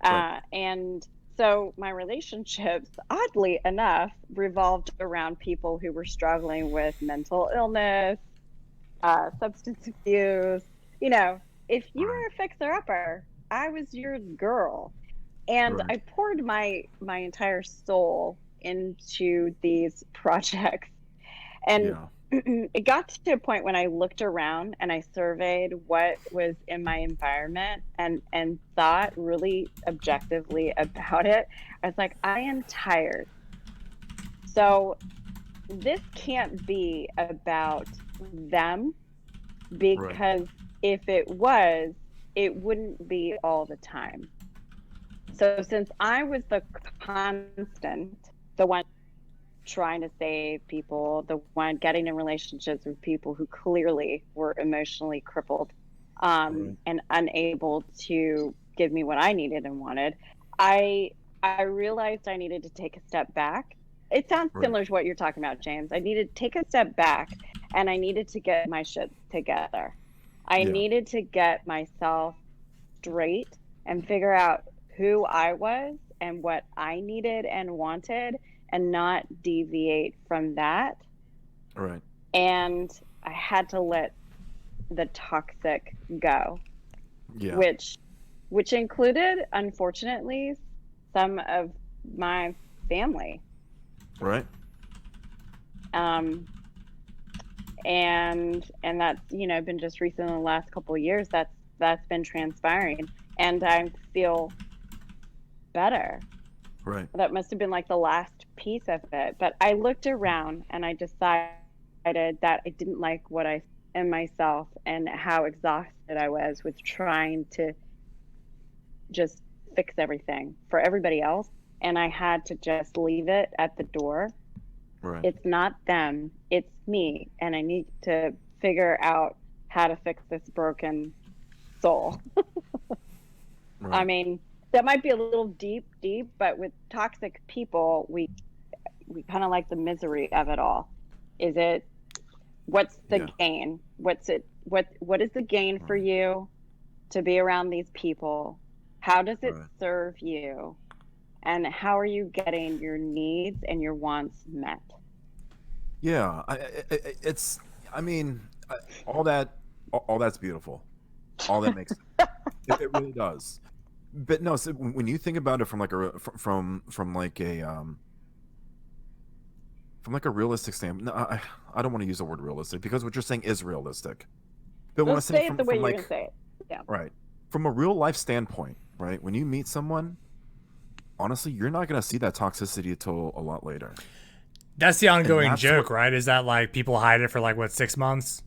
Right. And so my relationships, oddly enough, revolved around people who were struggling with mental illness, substance abuse. If you were a fixer-upper, I was your girl. And I poured my entire soul into these projects. And it got to a point when I looked around and I surveyed what was in my environment and thought really objectively about it. I was like, I am tired. So this can't be about them, because if it was, it wouldn't be all the time. So since I was the constant, the one trying to save people, the one getting in relationships with people who clearly were emotionally crippled and unable to give me what I needed and wanted, I realized I needed to take a step back. It sounds similar to what you're talking about, James. I needed to take a step back and I needed to get my shit together. I needed to get myself straight and figure out who I was and what I needed and wanted, and not deviate from that. Right. And I had to let the toxic go. Yeah. Which which included, unfortunately, some of my family. Right. And that's, you know, been just recent in the last couple of years that's been transpiring, and I feel better. Right. That must have been like the last piece of it. But I looked around and I decided that I didn't like what I in myself and how exhausted I was with trying to just fix everything for everybody else. And I had to just leave it at the door. Right. It's not them, it's me. And I need to figure out how to fix this broken soul. Right. I mean, that might be a little deep, but with toxic people, we kind of like the misery of it all. Is it what's the gain? What is the gain for you to be around these people? How does it serve you? And how are you getting your needs and your wants met? Yeah, it's. I mean, all that's beautiful. All that makes sense. It really does. But no, so when you think about it from like a realistic standpoint, no, I don't want to use the word realistic because what you're saying is realistic. But when I Let's say say it the way from you're like gonna say it. Yeah. right from a real life standpoint, right? When you meet someone, honestly, you're not gonna see that toxicity until a lot later. That's the ongoing joke, right? Is that like people hide it for like what 6 months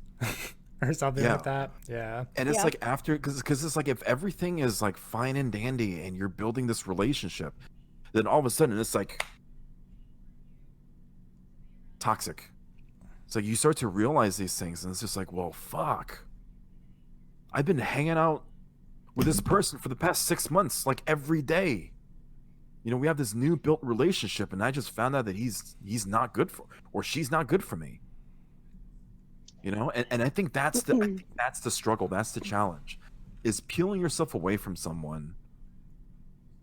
or something like that? Yeah. And it's like after because it's like if everything is like fine and dandy and you're building this relationship, then all of a sudden it's like toxic. So you start to realize these things, and it's just like, well, fuck. I've been hanging out with this person for the past 6 months, like every day. You know, we have this new built relationship, and I just found out that he's not good for, or she's not good for me. You know, and I think that's the struggle, that's the challenge, is peeling yourself away from someone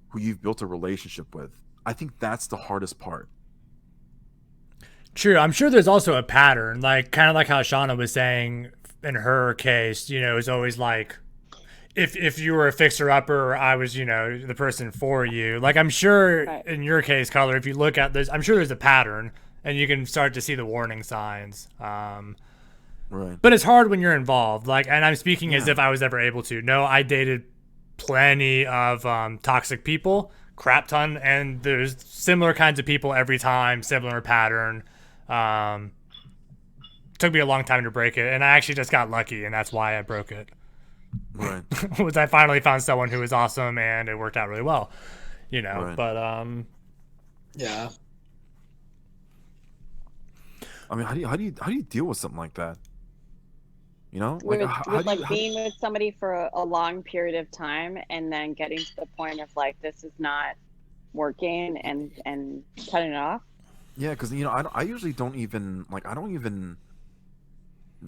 who you've built a relationship with. I think that's the hardest part. True. I'm sure there's also a pattern, like kind of like how Shana was saying in her case, you know, it's always like if you were a fixer upper, I was, you know, the person for you. Like I'm sure in your case, Color, if you look at this, I'm sure there's a pattern and you can start to see the warning signs. Right. But it's hard when you're involved. Like, and I'm speaking as if I was ever able to. No, I dated plenty of toxic people, crap ton, and there's similar kinds of people every time, similar pattern. Took me a long time to break it, and I actually just got lucky, and that's why I broke it. Right. Was I finally found someone who was awesome, and it worked out really well, you know. Right. But yeah. I mean, how do you deal with something like that? You know, like being with somebody for a long period of time, and then getting to the point of like this is not working, and cutting it off. Yeah, because you know, I usually don't even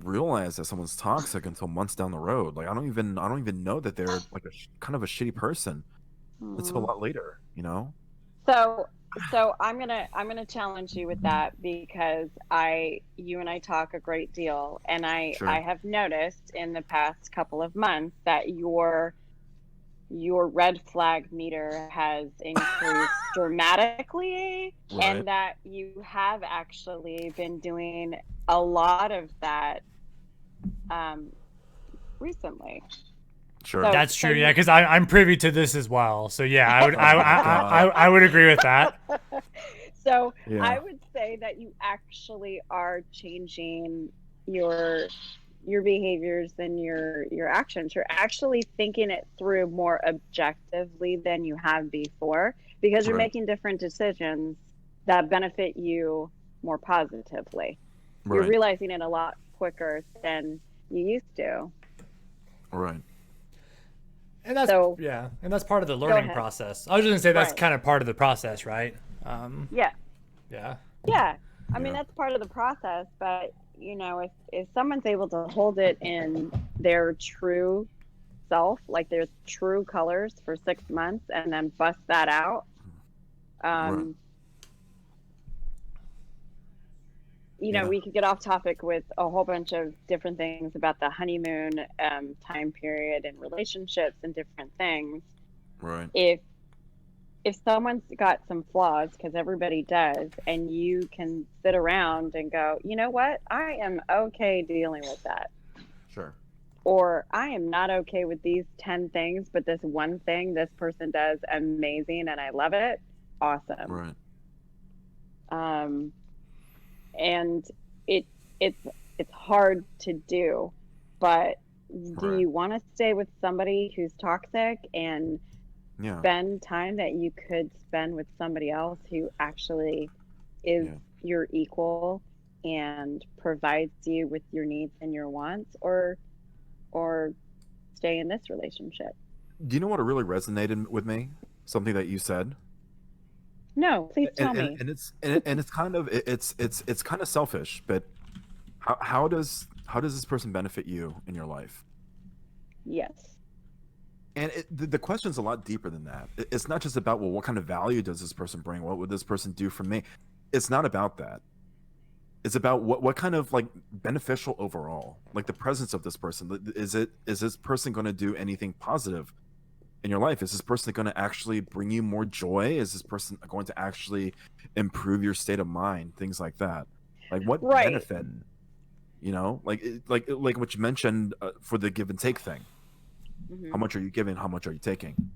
realize that someone's toxic until months down the road. Like I don't even know that they're like kind of a shitty person until a lot later. You know. So I'm gonna challenge you with that, because you and I talk a great deal, and I have noticed in the past couple of months that your red flag meter has increased dramatically, and that you have actually been doing a lot of that recently. Sure, that's true. Yeah, because I'm privy to this as well. So yeah, I would agree with that. So I would say that you actually are changing your behaviors and your actions. You're actually thinking it through more objectively than you have before, because you're making different decisions that benefit you more positively. You're realizing it a lot quicker than you used to. Right. And that's and that's part of the learning process. I was just gonna say that's kind of part of the process, right? Yeah. I mean, Yeah. that's part of the process, but you know, if someone's able to hold it in their true self, like their true colors for 6 months, and then bust that out, you know, we could get off topic with a whole bunch of different things about the honeymoon time period and relationships and different things. Right. If someone's got some flaws, because everybody does, and you can sit around and go, you know what, I am okay dealing with that. Sure. Or I am not okay with these 10 things, but this one thing this person does amazing and I love it. Awesome. Right. And it's hard to do, but do you want to stay with somebody who's toxic and spend time that you could spend with somebody else who actually is your equal and provides you with your needs and your wants, or stay in this relationship? Do you know what really resonated with me? Something that you said. No, please tell me. And it's kind of it's kind of selfish, but how does this person benefit you in your life? Yes. And the question's a lot deeper than that. It's not just about, well, what kind of value does this person bring? What would this person do for me? It's not about that. It's about what kind of like beneficial overall, like the presence of this person. Is this person going to do anything positive in your life? Is this person going to actually bring you more joy? Is this person going to actually improve your state of mind? Things like that. Like what benefit? You know, like what you mentioned for the give and take thing. Mm-hmm. How much are you giving? How much are you taking?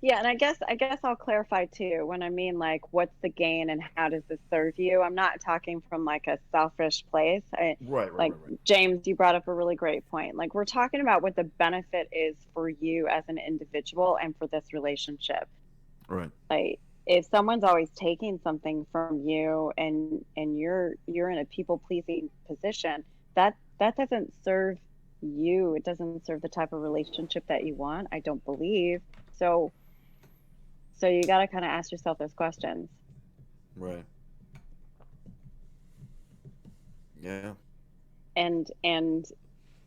Yeah, and I guess I'll clarify too. When I mean like, what's the gain and how does this serve you? I'm not talking from like a selfish place. Right. James, you brought up a really great point. Like, we're talking about what the benefit is for you as an individual and for this relationship. Right. Like, if someone's always taking something from you and you're in a people pleasing position, that doesn't serve you. It doesn't serve the type of relationship that you want, I don't believe. So you got to kind of ask yourself those questions. Right. Yeah. And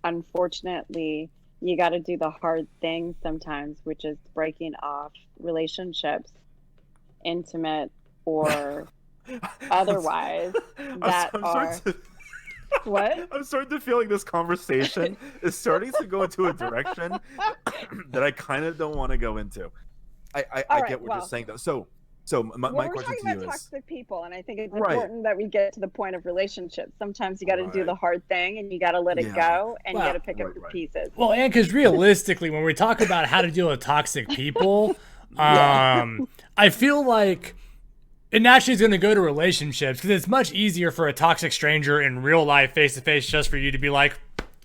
unfortunately, you got to do the hard thing sometimes, which is breaking off relationships, intimate or otherwise, that are... What? I'm starting to feel like this conversation is starting to go into a direction that I kind of don't want to go into. I get what you're saying though. So my question to you is, toxic people, and I think it's important that we get to the point of relationships. Sometimes you got to do the hard thing, and you got to let it go, and you got to pick up your pieces. Well, and because realistically, when we talk about how to deal with toxic people, I feel like it naturally is going to go to relationships, because it's much easier for a toxic stranger in real life, face to face, just for you to be like,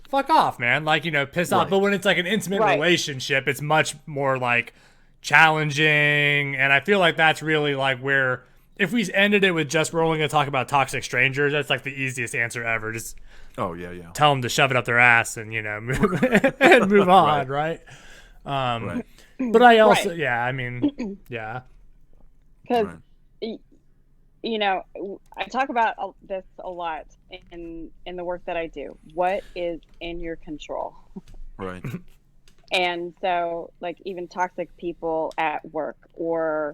fuck off, man, like, you know, piss off. But when it's like an intimate relationship, it's much more like challenging, and I feel like that's really like where, if we ended it with just we're only going to talk about toxic strangers, that's like the easiest answer ever. Just tell them to shove it up their ass and, you know, move on, right? But I also I mean, because you know, I talk about this a lot in the work that I do. What is in your control? Right. And so, like, even toxic people at work or,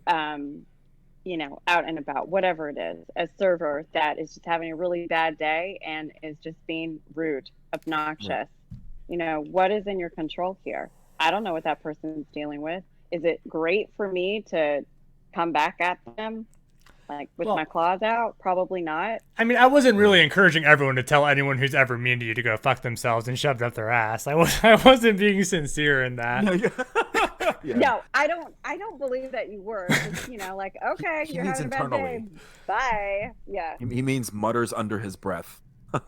you know, out and about, whatever it is, a server that is just having a really bad day and is just being rude, obnoxious. You know, what is in your control here? I don't know what that person's dealing with. Is it great for me to come back at them, like, with my claws out? Probably not. I mean, I wasn't really encouraging everyone to tell anyone who's ever mean to you to go fuck themselves and shove it up their ass. I wasn't being sincere in that. No, I don't believe that you were. Just, you know, like, okay, you're having a bad day. Bye. Yeah. He means mutters under his breath.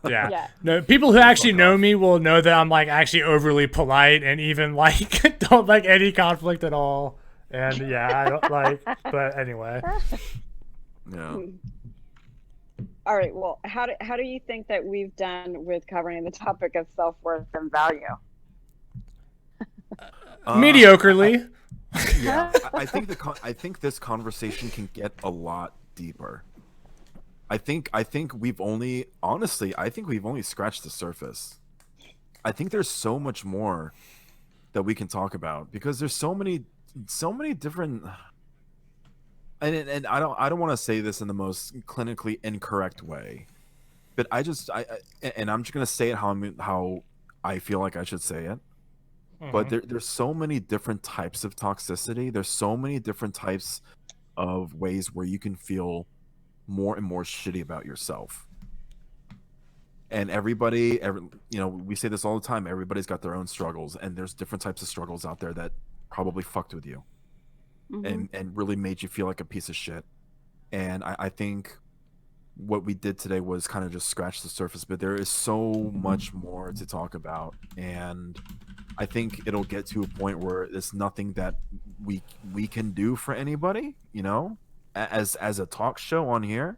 Yeah. No, people who actually know me will know that I'm like actually overly polite and even like don't like any conflict at all. And I don't like, but anyway. Yeah. All right. Well, how do you think that we've done with covering the topic of self-worth and value? Mediocrely. I think this conversation can get a lot deeper. I think we've only scratched the surface. I think there's so much more that we can talk about, because there's so many different and I don't want to say this in the most clinically incorrect way, but and I'm just gonna say it how I feel like I should say it. But there's so many different types of toxicity. There's so many different types of ways where you can feel more and more shitty about yourself. And we say this all the time. Everybody's got their own struggles, and there's different types of struggles out there that probably fucked with you and really made you feel like a piece of shit. And I think what we did today was kind of just scratch the surface, but there is so much more to talk about. And I think it'll get to a point where it's nothing that we can do for anybody, as a talk show on here.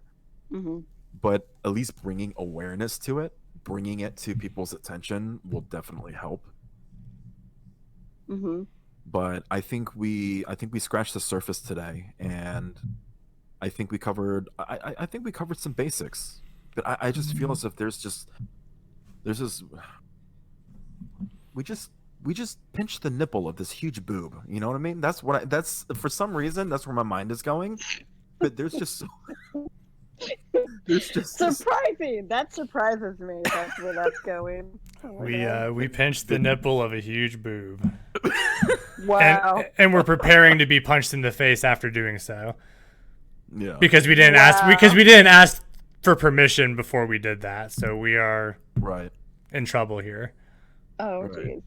But at least bringing awareness to it, bringing it to people's attention will definitely help. But I think we scratched the surface today, and I think we covered some basics. But I just feel as if there's this we just pinched the nipple of this huge boob. You know what I mean? That's for some reason that's where my mind is going. But there's just surprising. That surprises me. That's where that's going. We pinched the nipple of a huge boob. Wow. And we're preparing to be punched in the face after doing so. Yeah. Because we didn't ask for permission before we did that. So we are in trouble here. Oh jeez.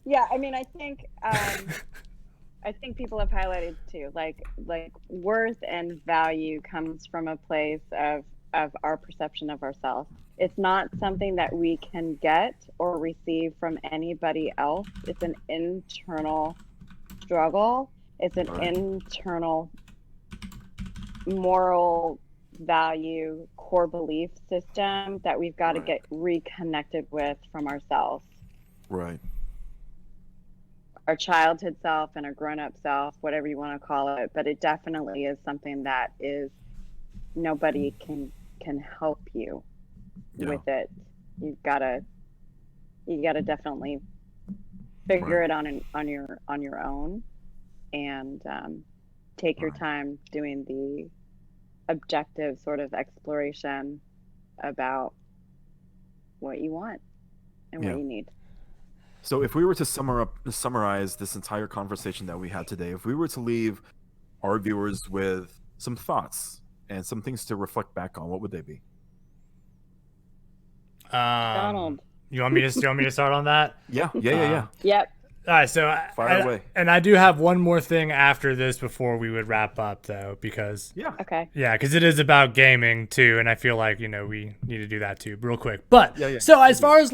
Yeah, I mean, I think people have highlighted too, like worth and value comes from a place of our perception of ourselves. It's not something that we can get or receive from anybody else. It's an internal struggle. It's an internal moral value core belief system that we've got to get reconnected with from ourselves. Right. Our childhood self and our grown-up self, whatever you want to call it, but it definitely is something that is nobody can help you with it. You've got to definitely figure it on your own, and take your time doing the objective sort of exploration about what you want and what you need. So if we were to summarize this entire conversation that we had today, if we were to leave our viewers with some thoughts and some things to reflect back on, what would they be? Donald. You want me to start on that? Yeah. Yep. All right, so fire away. And I do have one more thing after this before we would wrap up, though, because because it is about gaming too, and I feel like we need to do that too, real quick. But so as far as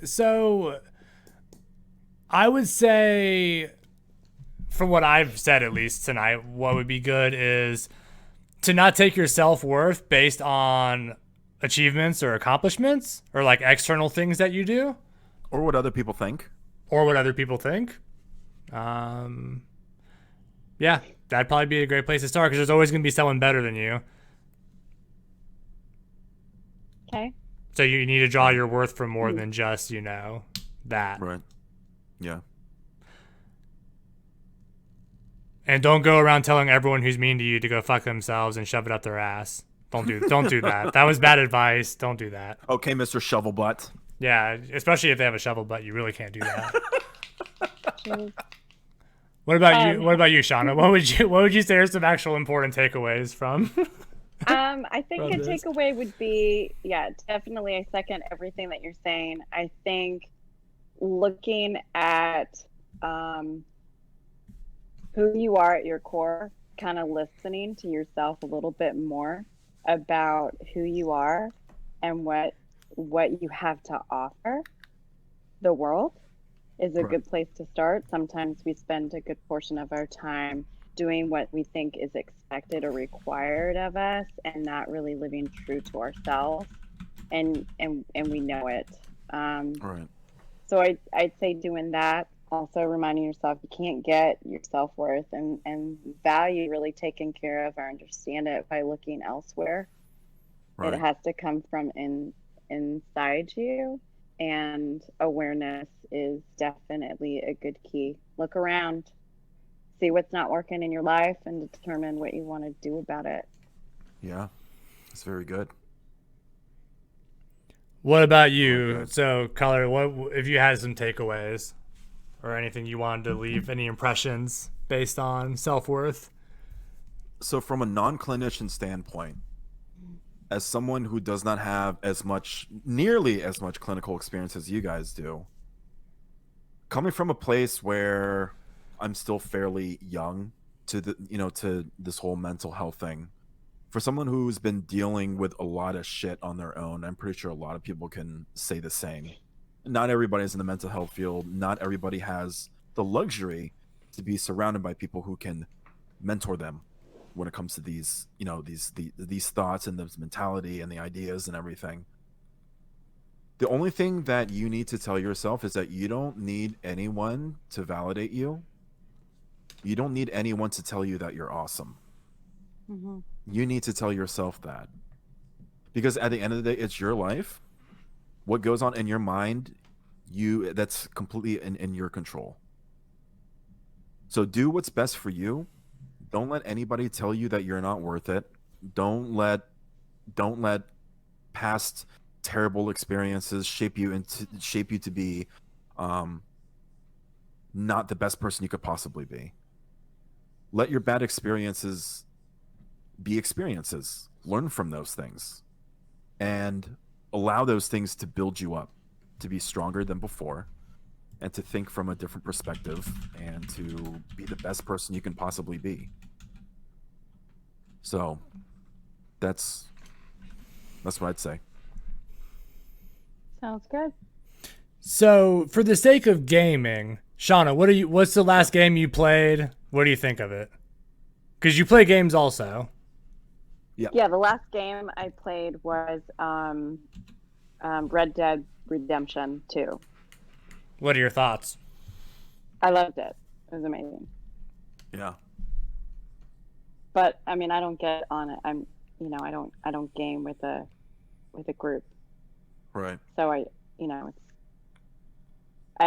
so I would say, from what I've said at least tonight, what would be good is to not take your self-worth based on achievements or accomplishments or like external things that you do, or what other people think. Yeah, that'd probably be a great place to start because there's always going to be someone better than you. Okay. So you need to draw your worth from more than just, that. Right. Yeah. And don't go around telling everyone who's mean to you to go fuck themselves and shove it up their ass. Don't do that. That was bad advice. Don't do that. Okay, Mr. Shovel Butt. Yeah, especially if they have a shovel butt, you really can't do that. What about you? What about you, Shana? What would you say are some actual important takeaways from? I think a takeaway would be, definitely I second everything that you're saying. I think looking at who you are at your core, kind of listening to yourself a little bit more about who you are and what you have to offer the world is a good place to start. Sometimes we spend a good portion of our time doing what we think is expected or required of us and not really living true to ourselves, and we know it. So I'd say doing that, also reminding yourself you can't get your self-worth and value really taken care of or understand it by looking elsewhere. It has to come from inside you, and awareness is definitely a good key. Look around, see what's not working in your life and determine what you want to do about it. Yeah, it's very good. What about you? So, Color, what if you had some takeaways or anything you wanted to leave, any impressions based on self-worth? So from a non-clinician standpoint, as someone who does not have nearly as much clinical experience as you guys do, coming from a place where I'm still fairly young to to this whole mental health thing, for someone who's been dealing with a lot of shit on their own, I'm pretty sure a lot of people can say the same. Not everybody's in the mental health field. Not everybody has the luxury to be surrounded by people who can mentor them when it comes to these, these thoughts and this mentality and the ideas and everything. The only thing that you need to tell yourself is that you don't need anyone to validate you. You don't need anyone to tell you that you're awesome. Mm-hmm. You need to tell yourself that. Because at the end of the day, it's your life. What goes on in your mind, that's completely in your control. So do what's best for you. Don't let anybody tell you that you're not worth it. Don't let past terrible experiences shape you to be not the best person you could possibly be. Let your bad experiences be experiences. Learn from those things and allow those things to build you up, to be stronger than before, and to think from a different perspective and to be the best person you can possibly be. So that's what I'd say. Sounds good. So, for the sake of gaming, Shana, what's the last game you played? What do you think of it? Because you play games also. Yeah, the last game I played was Red Dead Redemption 2. What are your thoughts? I loved it. It was amazing. Yeah. But I mean, I don't get on it. I don't game with a group. Right. So I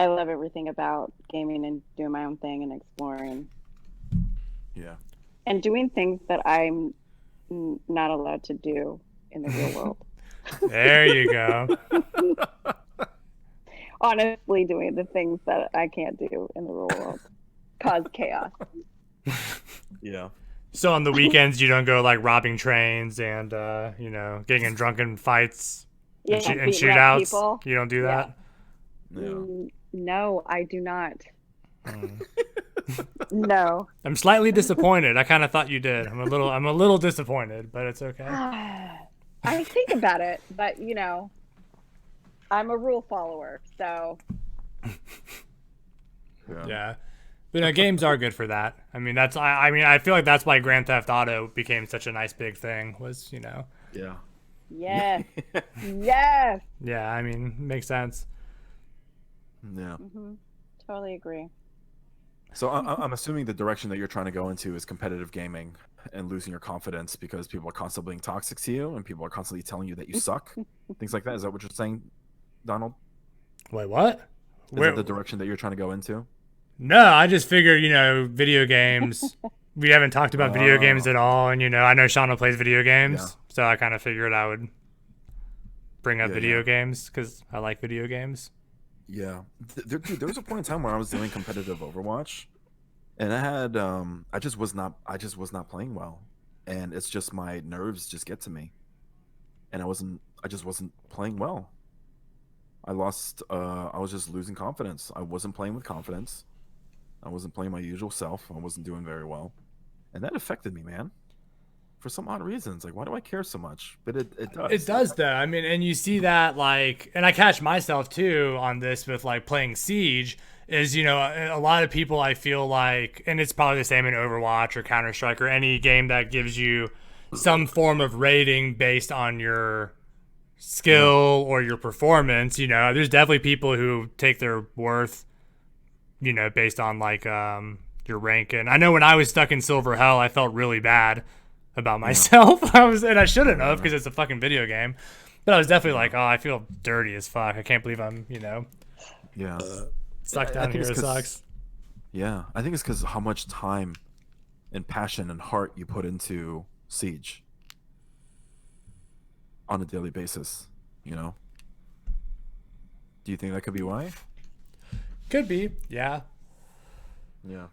love everything about gaming and doing my own thing and exploring. Yeah. And doing things that I'm not allowed to do in the real world. There you go. Honestly, doing the things that I can't do in the real world cause chaos. Yeah. So on the weekends, you don't go like robbing trains and getting in drunken fights and shootouts. You don't do that. No. No, I do not. No. I'm slightly disappointed. I kind of thought you did. I'm a little disappointed, but it's okay. I think about it, but I'm a rule follower, so. Yeah. But games are good for that. I mean, I feel like that's why Grand Theft Auto became such a nice big thing. Was Yeah. Yes. Yes. Yeah. I mean, makes sense. Yeah. Mm-hmm. Totally agree. So I'm assuming the direction that you're trying to go into is competitive gaming and losing your confidence because people are constantly being toxic to you and people are constantly telling you that you suck. Things like that. Is that what you're saying, Donald? Wait, what? Is that the direction that you're trying to go into? No, I just figured, video games. We haven't talked about video games at all. And, I know Shauna plays video games. Yeah. So I kind of figured I would bring up video games because I like video games. Yeah. There was a point in time where I was doing competitive Overwatch and I had, I just was not playing well. And it's just my nerves just get to me. And I just wasn't playing well. I was just losing confidence. I wasn't playing with confidence. I wasn't playing my usual self. I wasn't doing very well. And that affected me, man. For some odd reasons. Like, why do I care so much? But it does. It does, though. I mean, and you see that, and I catch myself, too, on this with, playing Siege, is, a lot of people I feel like, and it's probably the same in Overwatch or Counter-Strike or any game that gives you some form of rating based on your skill or your performance. There's definitely people who take their worth based on your rank. And I know when I was stuck in Silver Hell, I felt really bad about myself. And I shouldn't have because it's a fucking video game. But I was definitely I feel dirty as fuck. I can't believe I'm stuck down here. It sucks. Yeah, I think it's because how much time and passion and heart you put into Siege on a daily basis. You know, do you think that could be why? Could be. Yeah. Yeah.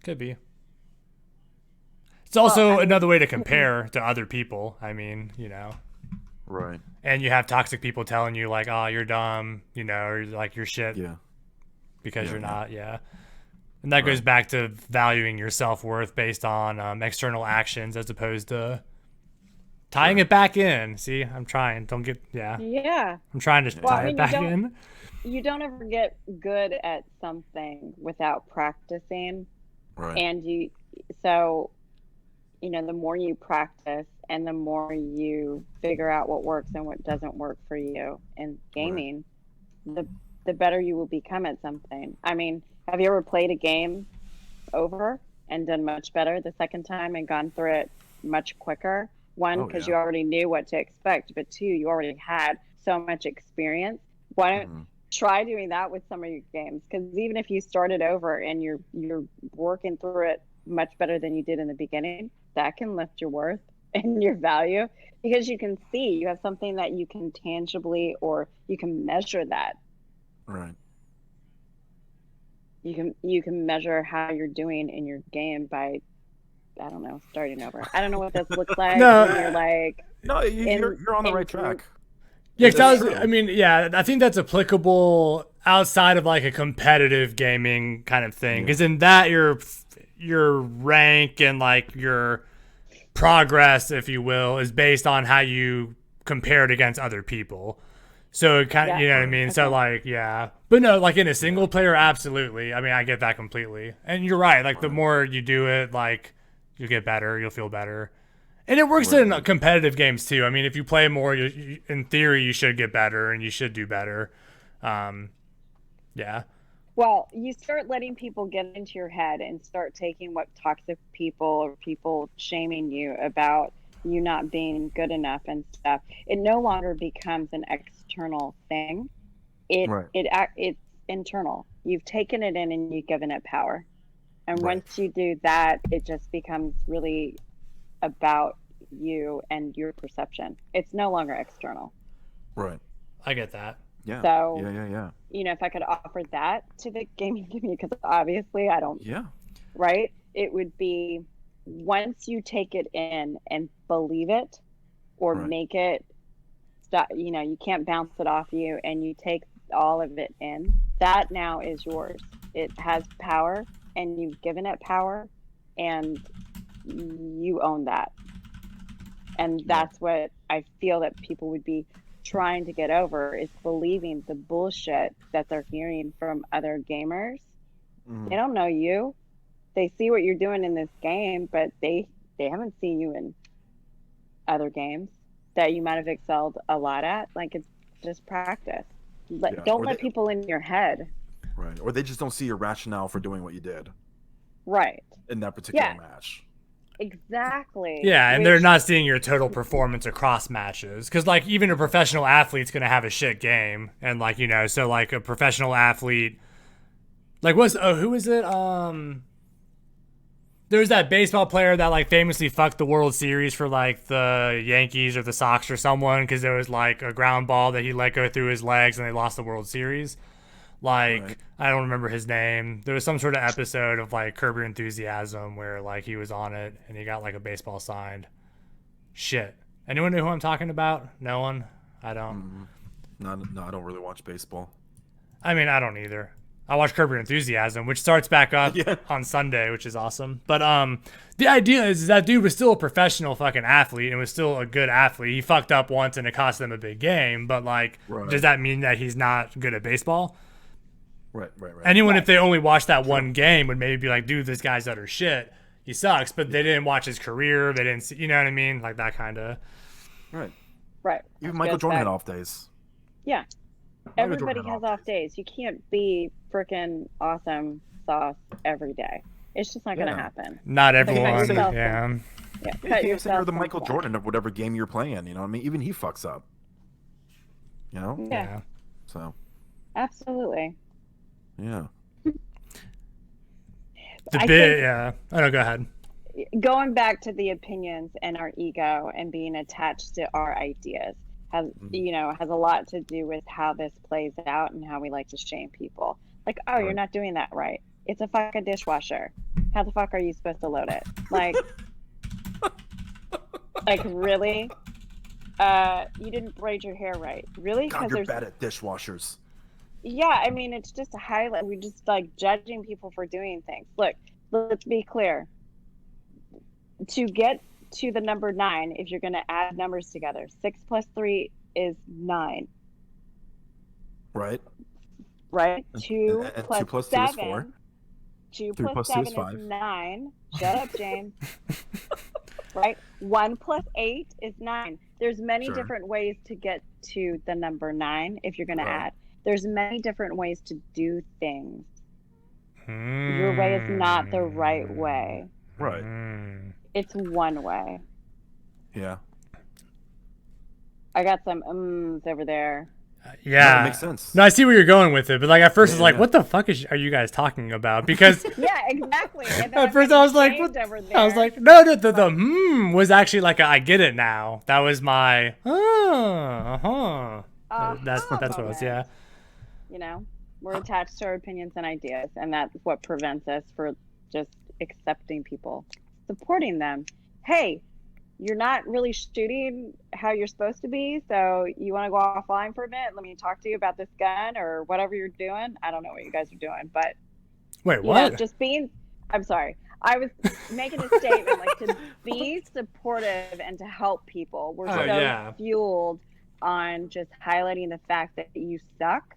Could be. It's also Well, I mean, another way to compare to other people. I mean, Right. and you have toxic people telling you like, "Oh, you're dumb," or like you're shit Yeah. because Yeah, you're yeah. not. Yeah. And that goes Right. back to valuing your self-worth based on external actions as opposed to tying Sure. it back in. See, I'm trying. Don't get, yeah. yeah. I'm trying to Well, I tie it mean, you back don't in. you don't ever get good at something without practicing, Right. and so the more you practice and the more you figure out what works and what doesn't work for you in Right. gaming, the the better you will become at something. I mean, have you ever played a game over and done much better the second time and gone through it much quicker? One, Oh because yeah. you already knew what to expect, but two, you already had so much experience. Why don't Hmm. try doing that with some of your games? Because even if you started over and you're working through it much better than you did in the beginning, that can lift your worth and your value because you can see you have something that you can tangibly or you can measure that. Right. You can measure how you're doing in your game by, I don't know, starting over. I don't know what this looks like No, when you're like No, in you're on the in right group. track. yeah, That's I true. mean, yeah, I think that's applicable outside of like a competitive gaming kind of thing. Yeah. Because in that, your rank and like your progress, if you will, is based on how you compared against other people. So it kind of, Yeah. you know what I Right. mean? So Okay. like, yeah. But no, like in a Yeah. single player, absolutely. I mean, I get that completely. And you're right. Like the Right. more you do it, like you'll get better, you'll feel better. And it works Right. in Right. competitive games too. I mean, if you play more, in theory, you should get better and you should do better. Um, yeah. Well, you start letting people get into your head and start taking what toxic people or people shaming you about you not being good enough and stuff. It no longer becomes an external thing. Right. It's internal. You've taken it in and you've given it power. And Right. once you do that, it just becomes really about you and your perception. It's no longer external. Right. I get that. Yeah. So, Yeah. Yeah. Yeah. if I could offer that to the gaming community, because obviously I don't, Yeah. right? It would be once you take it in and believe it or Right. make it stop, you can't bounce it off you and you take all of it in, that now is yours. It has power and you've given it power and you own that. And Yeah. that's what I feel that people would be trying to get over is believing the bullshit that they're hearing from other gamers. They Mhm. don't know you. They see what you're doing in this game, but they haven't seen you in other games that you might have excelled a lot at. Like it's just practice. Yeah. Don't Or let they people in your head. right. Or they just don't see your rationale for doing what you did Right. in that particular Yeah, match. exactly. Yeah, and they're Which not seeing your total performance across matches. Because, like, even a professional athlete's going to have a shit game. And, like, so, like, a professional athlete. Like, who is it? There was that baseball player that, like, famously fucked the World Series for, like, the Yankees or the Sox or someone because there was, like, a ground ball that he let go through his legs and they lost the World Series. Right. Like, I don't remember his name. There was some sort of episode of like Curb Your Enthusiasm where like he was on it and he got like a baseball signed. Shit. Anyone know who I'm talking about? No one? I don't. No, I don't really watch baseball. I mean, I don't either. I watch Curb Your Enthusiasm, which starts back up Yeah. on Sunday, which is awesome. But the idea is that dude was still a professional fucking athlete and was still a good athlete. He fucked up once and it cost them a big game, but like, Right. does that mean that he's not good at baseball? Right. Right. Right. Anyone, if right, they only watched that one game, would maybe be like, dude, this guy's utter shit. He sucks, but they didn't watch his career. They didn't see, you know what I mean? Like that kind of. Right. right. Even Which Michael goes Jordan had back. off days. Yeah. Michael Jordan Everybody had has off days. You can't be freaking awesome sauce every day. It's just not going to Yeah. happen. Not So cut everyone. yourself Yeah. some. Yeah, You cut can't say you're yourself the some Michael slack. Jordan of whatever game you're playing. You know what I mean? Even he fucks up. You know? Yeah, Yeah. So absolutely. yeah. The I bit, think yeah. Oh no, go ahead. going back to the opinions and our ego and being attached to our ideas has has a lot to do with how this plays out and how we like to shame people. Like, oh, you're Right. not doing that right. It's a fucking dishwasher. How the fuck are you supposed to load it? Like really? You didn't braid your hair right. Really? God, Because you're there's bad at dishwashers. yeah, I mean it's just a highlight. We're just like judging people for doing things. Look, let's be clear. To get to the number 9, if you're going to add numbers together, 6 plus 3 is 9, Right. right? And 2 plus 2 plus 2 is 4. 7. 2 3 plus plus 2 7 is is 5. 9. Shut up, James. Right? 1 plus 8 is 9. There's many Sure. different ways to get to the number 9 if you're going to Right. add. There's many different ways to do things. Your way is not the right way. Right. It's one way. Yeah. I got some ums over there. Yeah, No, it makes sense. No, I see where you're going with it, but like at first it's like, Yeah. what the fuck are you guys talking about? Because Yeah, exactly. And then at first I was like, what? over I was there. like, no, the was actually like I get it now. That was my That's what it was. Yeah. You know, we're attached to our opinions and ideas, and that's what prevents us for just accepting people, supporting them. Hey, you're not really shooting how you're supposed to be, so you want to go offline for a minute? Let me talk to you about this gun or whatever you're doing. I don't know what you guys are doing, but Wait, you what? know, just being. I'm sorry. I was making a statement like to be supportive and to help people. We're so fueled on just highlighting the fact that you suck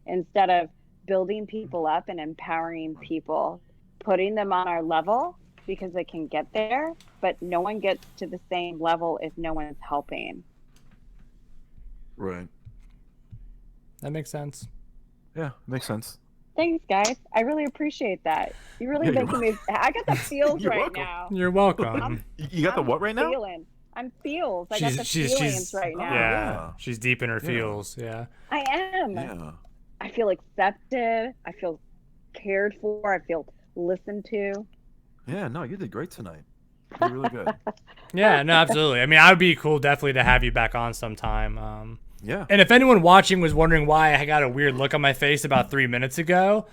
instead of building people up and empowering people, putting them on our level because they can get there, but no one gets to the same level if no one's helping. Right. That makes sense. Yeah, makes sense. Thanks, guys. I really appreciate that. You're really making me. I got the feels You're right welcome. now. You're welcome. You got the what right now? I'm feels. I got the feelings right now. Yeah, she's deep in her feels. Yeah. I am. Yeah. I feel accepted. I feel cared for. I feel listened to. Yeah, no, you did great tonight. You did really good. Yeah, no, absolutely. I mean, I would be cool definitely to have you back on sometime. Yeah. And if anyone watching was wondering why I got a weird look on my face about 3 minutes ago,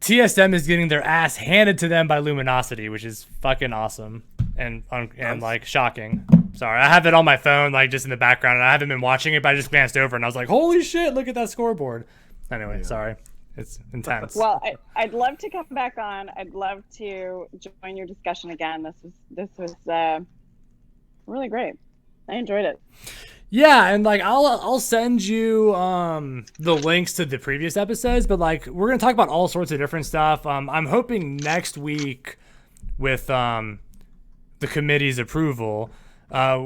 TSM is getting their ass handed to them by Luminosity, which is fucking awesome and like shocking. Sorry, I have it on my phone, like just in the background, and I haven't been watching it, but I just glanced over and I was like, holy shit, look at that scoreboard. Anyway, sorry. It's intense. Well, I'd love to come back on. I'd love to join your discussion again. This was really great. I enjoyed it. Yeah, and like I'll send you the links to the previous episodes, but like we're gonna talk about all sorts of different stuff. I'm hoping next week with the committee's approval,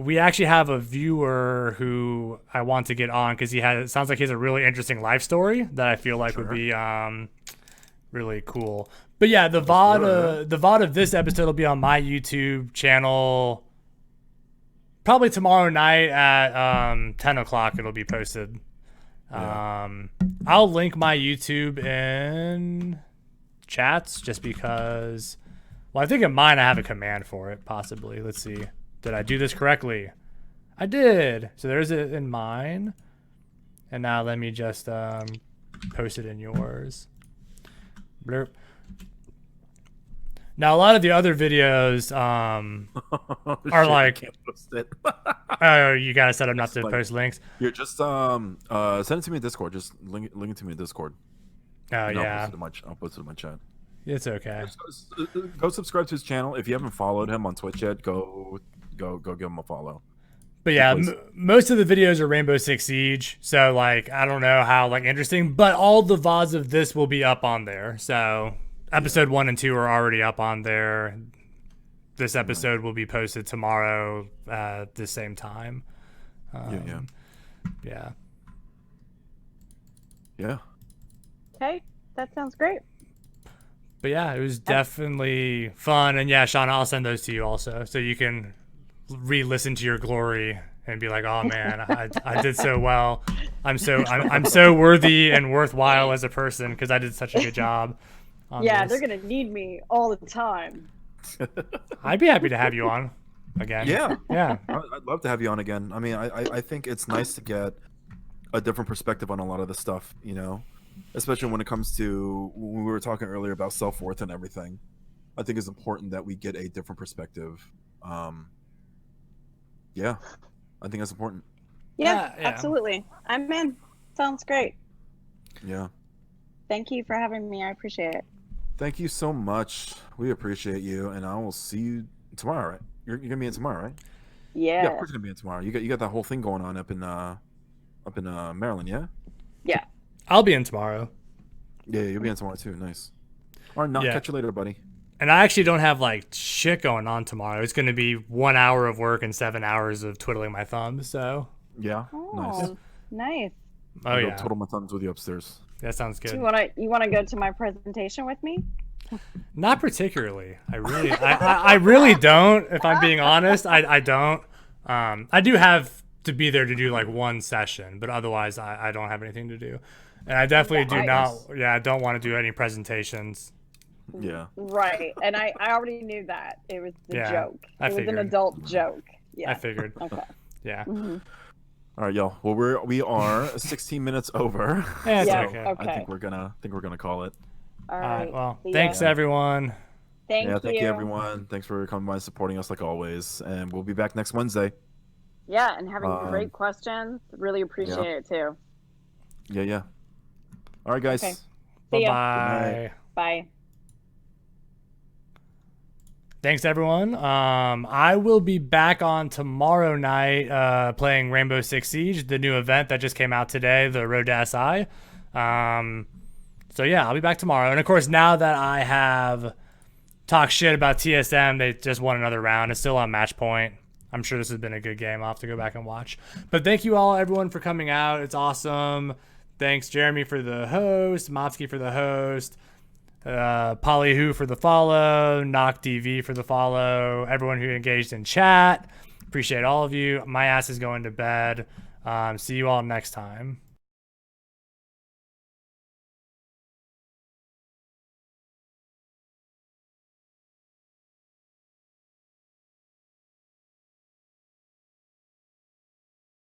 we actually have a viewer who I want to get on because it sounds like he has a really interesting life story that I feel like would be really cool. But yeah, the VOD of this episode will be on my YouTube channel. Probably tomorrow night at 10 o'clock it'll be posted. Yeah. I'll link my YouTube in chats just because, well, I think in mine I have a command for it, possibly. Let's see. Did I do this correctly? I did. So there's it in mine. And now let me just post it in yours. Blurp. Now, a lot of the other videos are like, can't post it. oh, you gotta set up not to post links. Here, just send it to me in Discord. Just link it to me in Discord. Oh And yeah, I'll post it in my chat. it's okay. Go subscribe to his channel. If you haven't followed him on Twitch yet, go give him a follow. But yeah, most of the videos are Rainbow Six Siege, so like I don't know how like interesting, but all the VODs of this will be up on there. So episode 1 and 2 are already up on there. This episode will be posted tomorrow at the same time. Yeah. Okay, that sounds great. But yeah, it was definitely fun, and yeah, Shana, I'll send those to you also, so you can re-listen to your glory and be like, oh man, I did so well. I'm so worthy and worthwhile as a person because I did such a good job. Yeah, this. they're gonna need me all the time. I'd be happy to have you on again. Yeah, Yeah. I'd love to have you on again. I mean, I think it's nice to get a different perspective on a lot of this stuff, you know, especially when it comes to when we were talking earlier about self-worth and everything. I think it's important that we get a different perspective. Yeah, I think that's important. Yeah, Yeah. absolutely. I'm in. Sounds great. Yeah. Thank you for having me. I appreciate it. Thank you so much. We appreciate you, and I will see you tomorrow. Right? You're gonna be in tomorrow, right? Yeah. Yeah, of course you're gonna be in tomorrow. You got that whole thing going on up in Maryland, yeah? Yeah. I'll be in tomorrow. Yeah, you'll be in tomorrow too. Nice. All right, not Yeah. catch you later, buddy. And I actually don't have like shit going on tomorrow. It's going to be 1 hour of work and 7 hours of twiddling my thumbs. So, Yeah, nice. Nice. oh I'll go yeah, twiddle my thumbs with you upstairs. that sounds good. You wanna go to my presentation with me? Not particularly. I really don't. If I'm being honest, I don't. I do have to be there to do like one session, but otherwise I don't have anything to do. And I definitely do not. Yeah, I don't want to do any presentations. Yeah. Right. And I already knew that. It was the joke. It was figured. an adult joke. Yeah. I figured. Okay. Yeah. Mm-hmm. All right, y'all. Well, we are 16 minutes over. Yeah, it's Yeah, okay. okay. I think we're gonna call it. All All right. right. Well, See ya. thanks everyone. Thank you. Thank you, everyone. Thanks for coming by and supporting us like always. And we'll be back next Wednesday. Yeah, and having great questions. Really appreciate it too. Yeah. All right, guys. Okay. Bye See ya. bye. Bye. Thanks everyone. I will be back on tomorrow night playing Rainbow Six Siege, the new event that just came out today, the Road to SI. So yeah, I'll be back tomorrow. And of course, now that I have talked shit about TSM, they just won another round. It's still on match point. I'm sure this has been a good game. I'll have to go back and watch. But thank you all, everyone, for coming out. It's awesome. Thanks, Jeremy, for the host, Motsky for the host, Polyhu for the follow, Knock DV for the follow, everyone who engaged in chat. Appreciate all of you. My ass is going to bed. See you all next time.